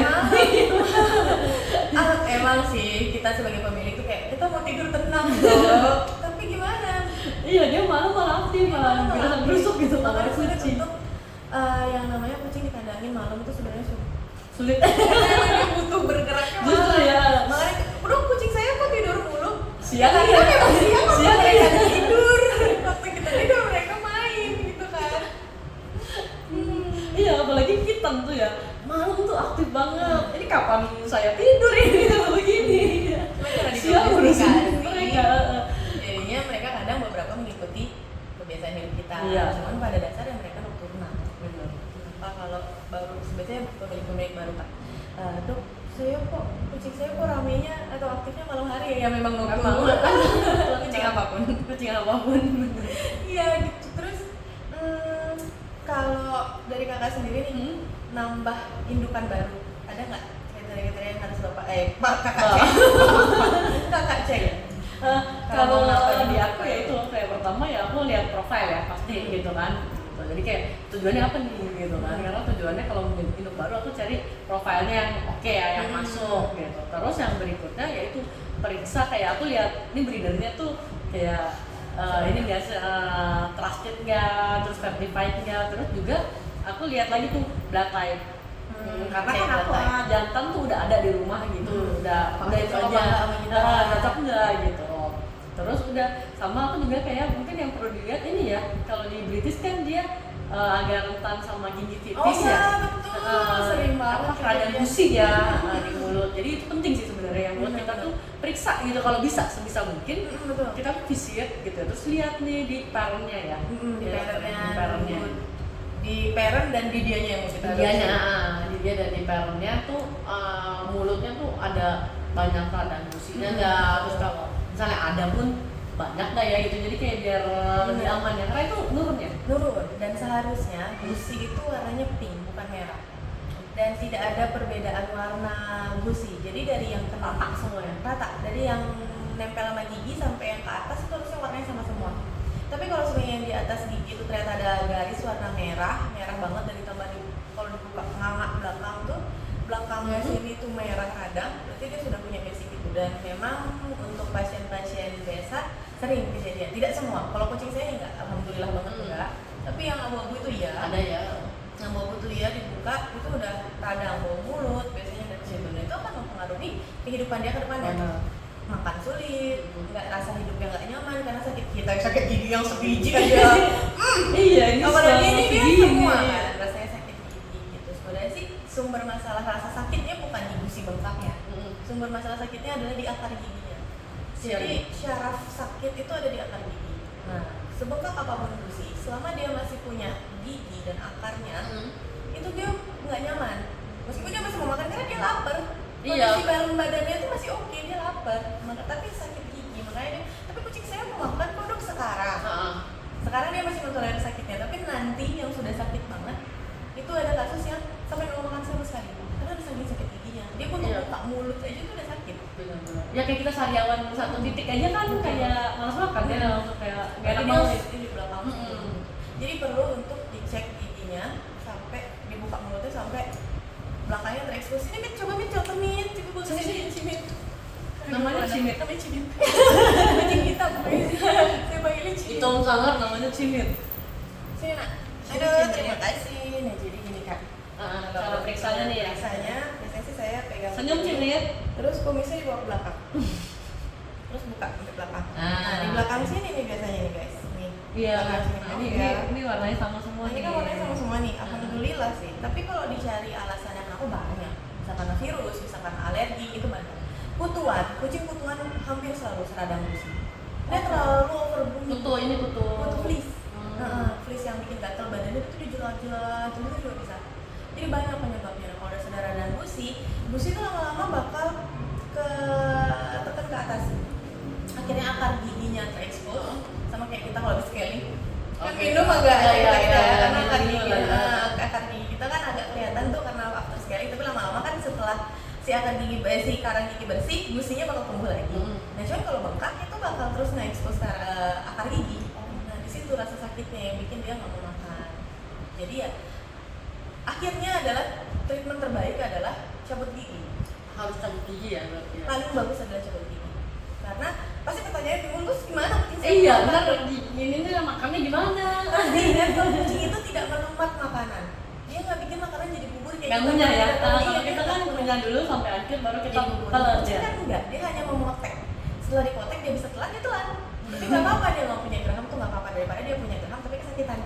Emang sih kita sebagai pemilik tuh kayak kita mau tidur tenang dong. Tapi gimana? Iya, dia malah aktif, malah bisa berusuk gitu. Makanya sudah untuk yang namanya kucing dikandangin malam itu sebenarnya Sulit. karena dia butuh bergeraknya Justru malam. ya. Makanya, udah kucing saya kok tidur mulu. Siang Karena ya. memang siang waktu Siang mereka ya. tidur, waktu kita tidur mereka main gitu kan. Iya, apalagi kitten tuh ya. Malam tuh aktif banget. Ini kapan saya tidur ini begini. Cuma karena Siang didomestikasi. urusin mereka. Jadinya mereka kadang beberapa mengikuti kebiasaan hidup kita. Iya. Cuman pada dasarnya mereka nokturnal. Benar. Kenapa kalau baru sebenarnya pemilik Baru Pak, dok, saya kok kucing saya kok ramenya atau aktifnya malam hari ya memang nocturnal. Kucing apapun. Kucing apapun. Iya gitu. Terus kalau dari kakak sendiri nih nambah indukan baru ada nggak kriteria-kriteria yang harus kakak cek? Kakak cek. Kalau di aku ya itu kayak pertama ya aku lihat profil ya pasti gitu kan. Jadi kayak tujuannya apa nih gitu kan? Karena tujuannya kalau induk baru aku cari profilnya yang oke ya, yang masuk gitu. Terus yang berikutnya yaitu periksa kayak aku lihat ini breedernya tuh kayak ini biasa trusted nggak, terus certified nggak, terus juga aku lihat lagi tuh blood type. Karena kan aku jantan tuh udah ada di rumah gitu, udah itu aja, cocok nggak gitu. Terus udah sama aku juga kayak mungkin yang perlu dilihat ini ya, kalau di British kan dia agak rentan sama gingivitis ya. Betul, sering banget Radang gusi ya di mulut. Jadi itu penting sih sebenarnya yang buat kita tuh periksa gitu kalau bisa sebisa mungkin. Betul. Kita visit gitu, terus lihat nih di parentnya ya. Di parentnya. Di parent dan di dianya yang mau kita di dia dan di parentnya tuh mulutnya tuh ada banyak radang gusinya nggak, terus kalau misalnya ada pun banyak nggak ya gitu, jadi kayak biar lebih aman ya, karena itu nurun ya. Nurun, dan seharusnya gusi itu warnanya pink bukan merah, dan tidak ada perbedaan warna gusi. Jadi dari yang rata semua ya, rata, dari yang nempel sama gigi sampai yang ke atas itu harusnya warnanya sama semua. Tapi kalau sebenarnya yang di atas gigi itu ternyata ada garis warna merah banget, dan ditambah kalau dibuka nganga belakang tuh belakangnya sini tuh merah radang, berarti dia sudah punya basic itu. Dan memang untuk pasien-pasien biasa sering kejadian, tidak semua. Kalau kucing saya enggak, alhamdulillah banget enggak. Tapi yang abu-abu itu ya ada ya. Yang abu-abu itu ya dibuka itu udah radang bau mulut biasanya dari situ. Nah, itu akan mempengaruhi kehidupan dia ke depannya. Makan sulit, nggak rasa hidupnya nggak nyaman karena sakit gigi yang sebiji aja. Iya, ini apalagi ini dia segini. semua kan rasanya sakit gigi gitu. Sebenarnya sih sumber masalah rasa sakitnya bukan di gusi bengkaknya. Sumber masalah sakitnya adalah di akar giginya. Jadi syaraf sakit itu ada di akar gigi. Nah, sebengkak apapun gusi, selama dia masih punya gigi dan akarnya, itu dia nggak nyaman. Meskipun dia masih mau makan karena dia lapar. Kondisi dalam badannya itu masih oke, dia lapar, tapi sakit gigi. Makanya dia, tapi kucing saya mau makan kok dok sekarang. Sekarang dia masih mentolerir sakitnya, tapi nanti yang sudah sakit banget itu ada kasus yang sampai nggak mau makan sama sekali karena ada sakit giginya. Dia pun buka mulut aja itu udah sakit. Benar-benar. Ya kayak kita sariawan satu titik aja kan kayak malas makan ya, langsung kayak nggak enak Dia banget. di belakang. Jadi perlu untuk dicek giginya sampai dibuka mulutnya sampai belakangnya terekspos. Ini coba coba cimit. Namanya cimit. Namanya cimit. Kucing hitam. Saya panggilnya cimit. Itu sangar namanya cimit. Sini nak. Aduh, terima kasih. Nah, jadi gini kak. Cara periksanya nih ya. Periksanya, biasanya sih saya pegang. Senyum cimit. Terus kumisnya dibawa ke belakang. Terus buka ke belakang. Nah, di belakang sini nih biasanya nih guys. Nih. Iya. Belakang sini. Ini warnanya sama semua. Ini kan warnanya sama semua nih. Alhamdulillah sih. Tapi kalau dicari alasan yang aku banyak. Bisa karena virus, bisa karena alergi, itu banyak. Kutuan, kucing kutuan hampir selalu seradang gusi. Dia terlalu over grooming. Kutu fleece. Fleece yang bikin gatal badannya itu dijelat-jelat, itu juga bisa. Jadi banyak penyebabnya. Kalau ada saudara dan gusi itu lama-lama bakal tekan ke atas. Akhirnya akar giginya terekspos, sama kayak kita kalau habis scaling. Kan minum agak karena akar gigi kita kan agak kelihatan tuh karena after scaling, tapi lama-lama kan setelah si karang gigi bersih, gusinya bakal tumbuh lagi. Nah, cuman kalau bengkak itu bakal terus nge-expose akar gigi. Nah, di situ rasa sakitnya yang bikin dia nggak mau makan. Jadi ya akhirnya adalah treatment terbaik adalah cabut gigi. Harus cabut gigi ya berarti ya. Paling bagus adalah cabut gigi. Karena pasti pertanyaan timbul, terus gimana kucing saya? Iya, benar. Ini makannya gimana? Pasti kan kalau kucing itu tidak menempat makanan. yang punya ya. Kalau Iya, kita kan punya dulu sampai akhir baru kita telan ya. kan enggak, dia hanya mau mengotek. Setelah dikotek dia bisa telan, dia telan. Tapi nggak apa-apa dia nggak punya geraham tuh nggak apa-apa, daripada dia punya geraham tapi kesakitan.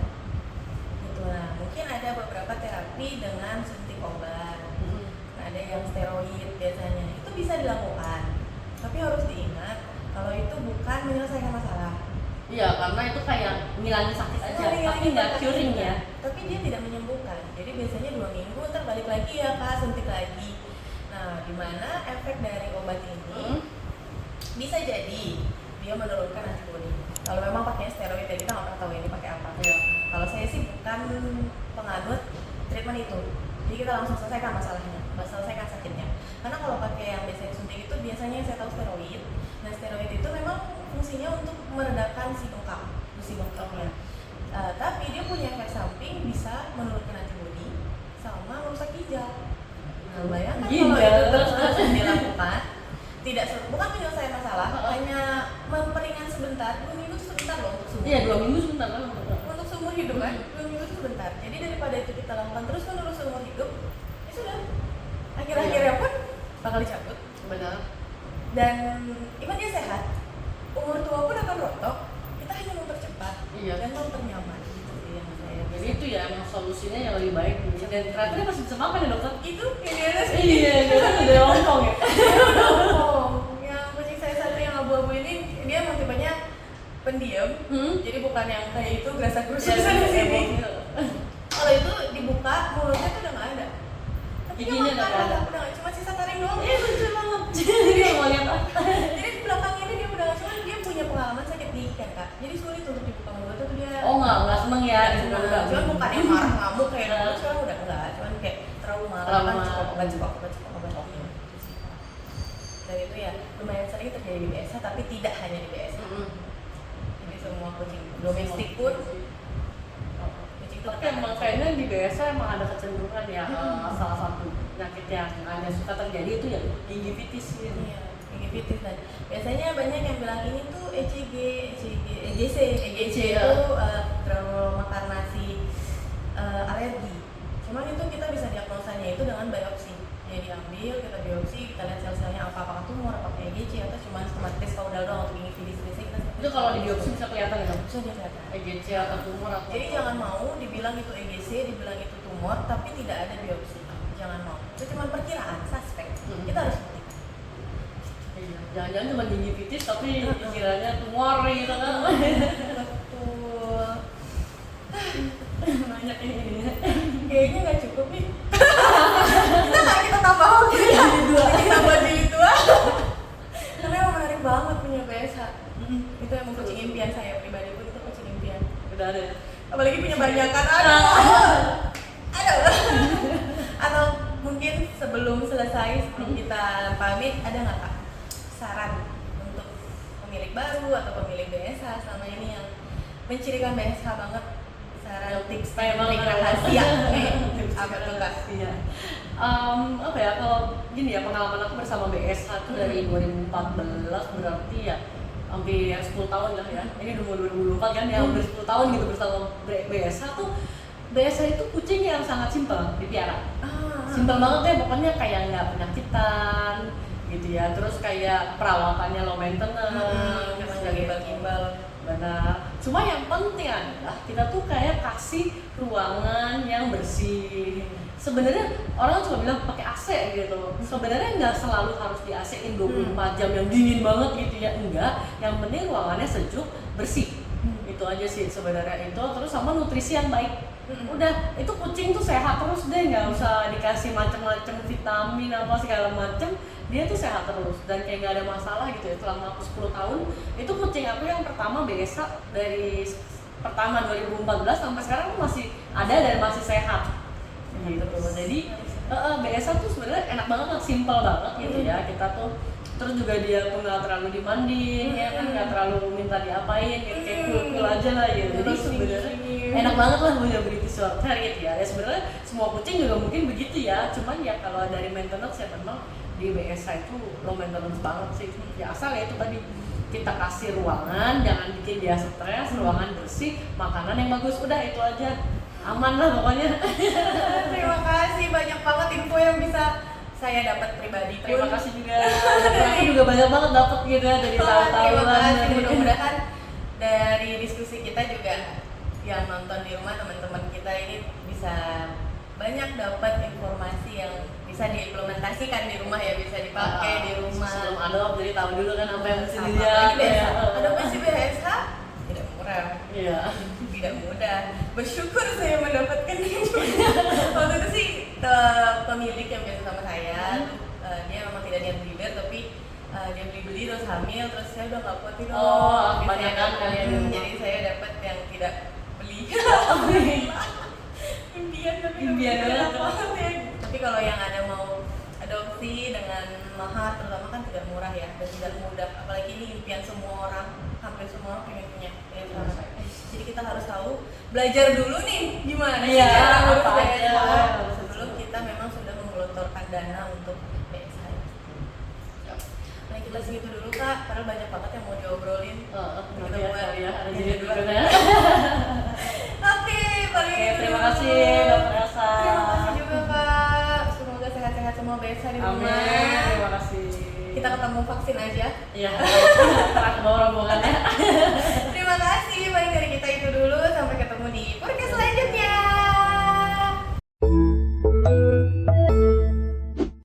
Gitu. Nah, mungkin ada beberapa terapi dengan suntik obat. Nah, ada yang steroid biasanya, itu bisa dilakukan. Tapi harus diingat kalau itu bukan menyelesaikan masalah. Iya, karena itu kayak ngilangin sakit aja, tapi nggak curing ya. Tapi dia tidak menyembuhkan. Jadi biasanya 2 minggu ntar balik lagi ya kak, suntik lagi. Nah, dimana efek dari obat ini bisa jadi dia menurunkan antibodi. Kalau memang pakai steroid ya kita nggak pernah tahu ini pakai apa. Iya. Kalau saya sih bukan penganut treatment itu. Jadi kita langsung selesaikan masalahnya, selesaikan sakitnya. Karena kalau pakai yang biasa disuntik itu biasanya saya tahu steroid. Nah, steroid itu memang fungsinya untuk meredakan si bengkaknya. Tapi dia punya efek samping bisa menurunkan antibodi sama merusak ginjal. Nah, bayangkan kalau itu terus dilakukan, bukan menyelesaikan masalah, hanya memperingan sebentar. 2 minggu itu sebentar loh untuk seumur. Iya, 2 minggu sebentar kan. Untuk seumur hidup kan, 2 minggu itu sebentar. Jadi daripada itu kita lakukan terus menerus seumur hidup, ya sudah. Akhir-akhirnya pun bakal dicabut. Benar. Dan iman dia sehat, umur tua pun akan rontok. Kita hanya mempercepat dan mempernyaman. Gitu sih yang saya. Jadi itu ya emang solusinya yang lebih baik. Dan ternyata dia masih bisa makan ya dokter? Itu yang dia ada sih. Iya, dia kan udah ngomong ya. Yang kucing saya satu yang abu-abu ini dia emang tipenya pendiam. Jadi bukan yang kayak itu gerasa-gerusu di sini. Kalau itu dibuka mulutnya tuh udah nggak ada. Tapi giginya dia makan, udah udah cuma sisa taring doang. Iya, lucu banget. Jadi mau lihat apa? Jadi di belakang ini dia udah nggak, cuma dia punya pengalaman sakit gigi kan kak. Jadi sulit untuk dibuka mulutnya tuh dia. Oh nggak seneng ya? Cuman bukan yang marah ngamuk kayak dulu, sekarang udah enggak. Cuman kayak trauma kan cukup obat. Dan itu ya lumayan sering terjadi di BSA, tapi tidak hanya di BSA. Jadi semua kucing domestik pun kucing itu tapi emang kayaknya di BSA emang ada kecenderungan ya salah satu penyakit yang ada suka terjadi itu ya gingivitis gitu. Iya, gingivitis. Dan biasanya banyak yang bilang ini tuh EGC itu granuloma makarnasi alergi. Cuman itu kita bisa diagnosanya itu dengan biopsi. Jadi diambil, kita biopsi, kita lihat sel-selnya apakah tumor, apakah EGC atau cuma tes kaudal doang untuk gingivitis. Biasanya kita Itu kalau di biopsi bisa kelihatan ya? bisa kelihatan. EGC atau tumor atau Jadi jangan mau dibilang itu EGC, dibilang itu tumor, tapi tidak ada biopsi. Jangan mau. Itu cuma perkiraan, suspek. Kita harus buktikan. Iya, jangan-jangan cuma gingivitis tapi pikirannya tumor gitu kan. Betul. Banyak ini. Kayaknya nggak cukup nih. kita tambah hoki ya. Kita buat jilid 2. Karena emang menarik banget punya BSH. Itu emang kucing impian saya pribadi pun itu kucing impian. Udah ada ya? Apalagi punya banyakan aduh. Atau mungkin sebelum selesai, sebelum kita pamit, ada nggak kak saran untuk pemilik baru atau pemilik BSH selama ini yang mencirikan BSH banget? Saran tips trik rahasia apa tuh kak? Iya. Apa ya, kalau gini ya, pengalaman aku bersama BSH itu dari 2014 berarti ya hampir 10 tahun lah ya. Ini udah 2024 kan ya, hampir 10 tahun gitu bersama BSH tuh. BSH itu kucing yang sangat simpel dipiara. Simpel banget ya, pokoknya kayak nggak penyakitan gitu ya. Terus kayak perawatannya low maintenance, nggak gimbal-gimbal. Benar. Cuma yang penting adalah kita tuh kayak kasih ruangan yang bersih. Sebenarnya orang cuma bilang pakai AC gitu. Sebenarnya nggak selalu harus di AC-in 24 jam yang dingin banget gitu ya. Enggak, yang penting ruangannya sejuk, bersih. Itu aja sih sebenarnya itu. Terus sama nutrisi yang baik. Udah, itu kucing tuh sehat terus deh, nggak usah dikasih macam-macam vitamin apa segala macam. Dia tuh sehat terus dan kayak nggak ada masalah gitu ya. Selama aku 10 tahun itu kucing aku yang pertama BSA dari pertama 2014 sampai sekarang tuh masih ada dan masih sehat gitu. Jadi BSA tuh sebenarnya enak banget, simpel banget gitu ya. Kita tuh terus juga dia tuh nggak terlalu dimandiin ya kan, nggak terlalu minta diapain gitu, kayak cool aja lah gitu. Jadi sebenarnya enak banget lah punya British Shorthair gitu ya. Ya sebenarnya semua kucing juga mungkin begitu ya. Cuman ya kalau dari maintenance ya memang di BSA itu low maintenance banget sih. Ya asal ya itu tadi kita kasih ruangan, jangan bikin dia stres, ruangan bersih, makanan yang bagus, udah itu aja. aman lah pokoknya. Terima kasih banyak banget info yang bisa saya dapat pribadi. Terima kasih juga. Aku juga banyak banget dapat gitu ya dari tahu-tahuan. Terima kasih, mudah-mudahan dari diskusi kita juga yang nonton di rumah, teman-teman kita ini bisa banyak dapat informasi yang bisa diimplementasikan di rumah ya, bisa dipakai di rumah. Sebelum adop, jadi tahu dulu kan apa yang mesti Sama dilihat. lagi adopsi BSH tidak murah. Iya. Tidak mudah. Bersyukur saya mendapatkan ini. Waktu itu sih pemilik yang biasa sama saya, dia memang tidak niat breeder tapi dia beli terus hamil, terus saya udah gak kuat itu. Kebanyakan kalian. Jadi saya dapat yang tidak beli. Impian tapi Impian nggak banget. dapat ya. Tapi kalau yang ada mau adopsi dengan mahar terutama kan tidak murah ya dan tidak mudah. Apalagi ini impian semua orang, hampir semua orang pengen punya. Jadi kita harus tahu, belajar dulu nih gimana sih cara ngurus BSH sebelum kita memang sudah menggelontorkan dana untuk BSH. Nah kita segitu dulu Kak, padahal banyak banget yang mau diobrolin. Nanti ya, ada jadi berikutnya. Oke, paling itu Terima dulu. kasih Dokter Elsa. Terima kasih juga Kak, semoga sehat-sehat semua BSH di rumah. Amin, terima kasih. Kita ketemu vaksin aja. Iya, terang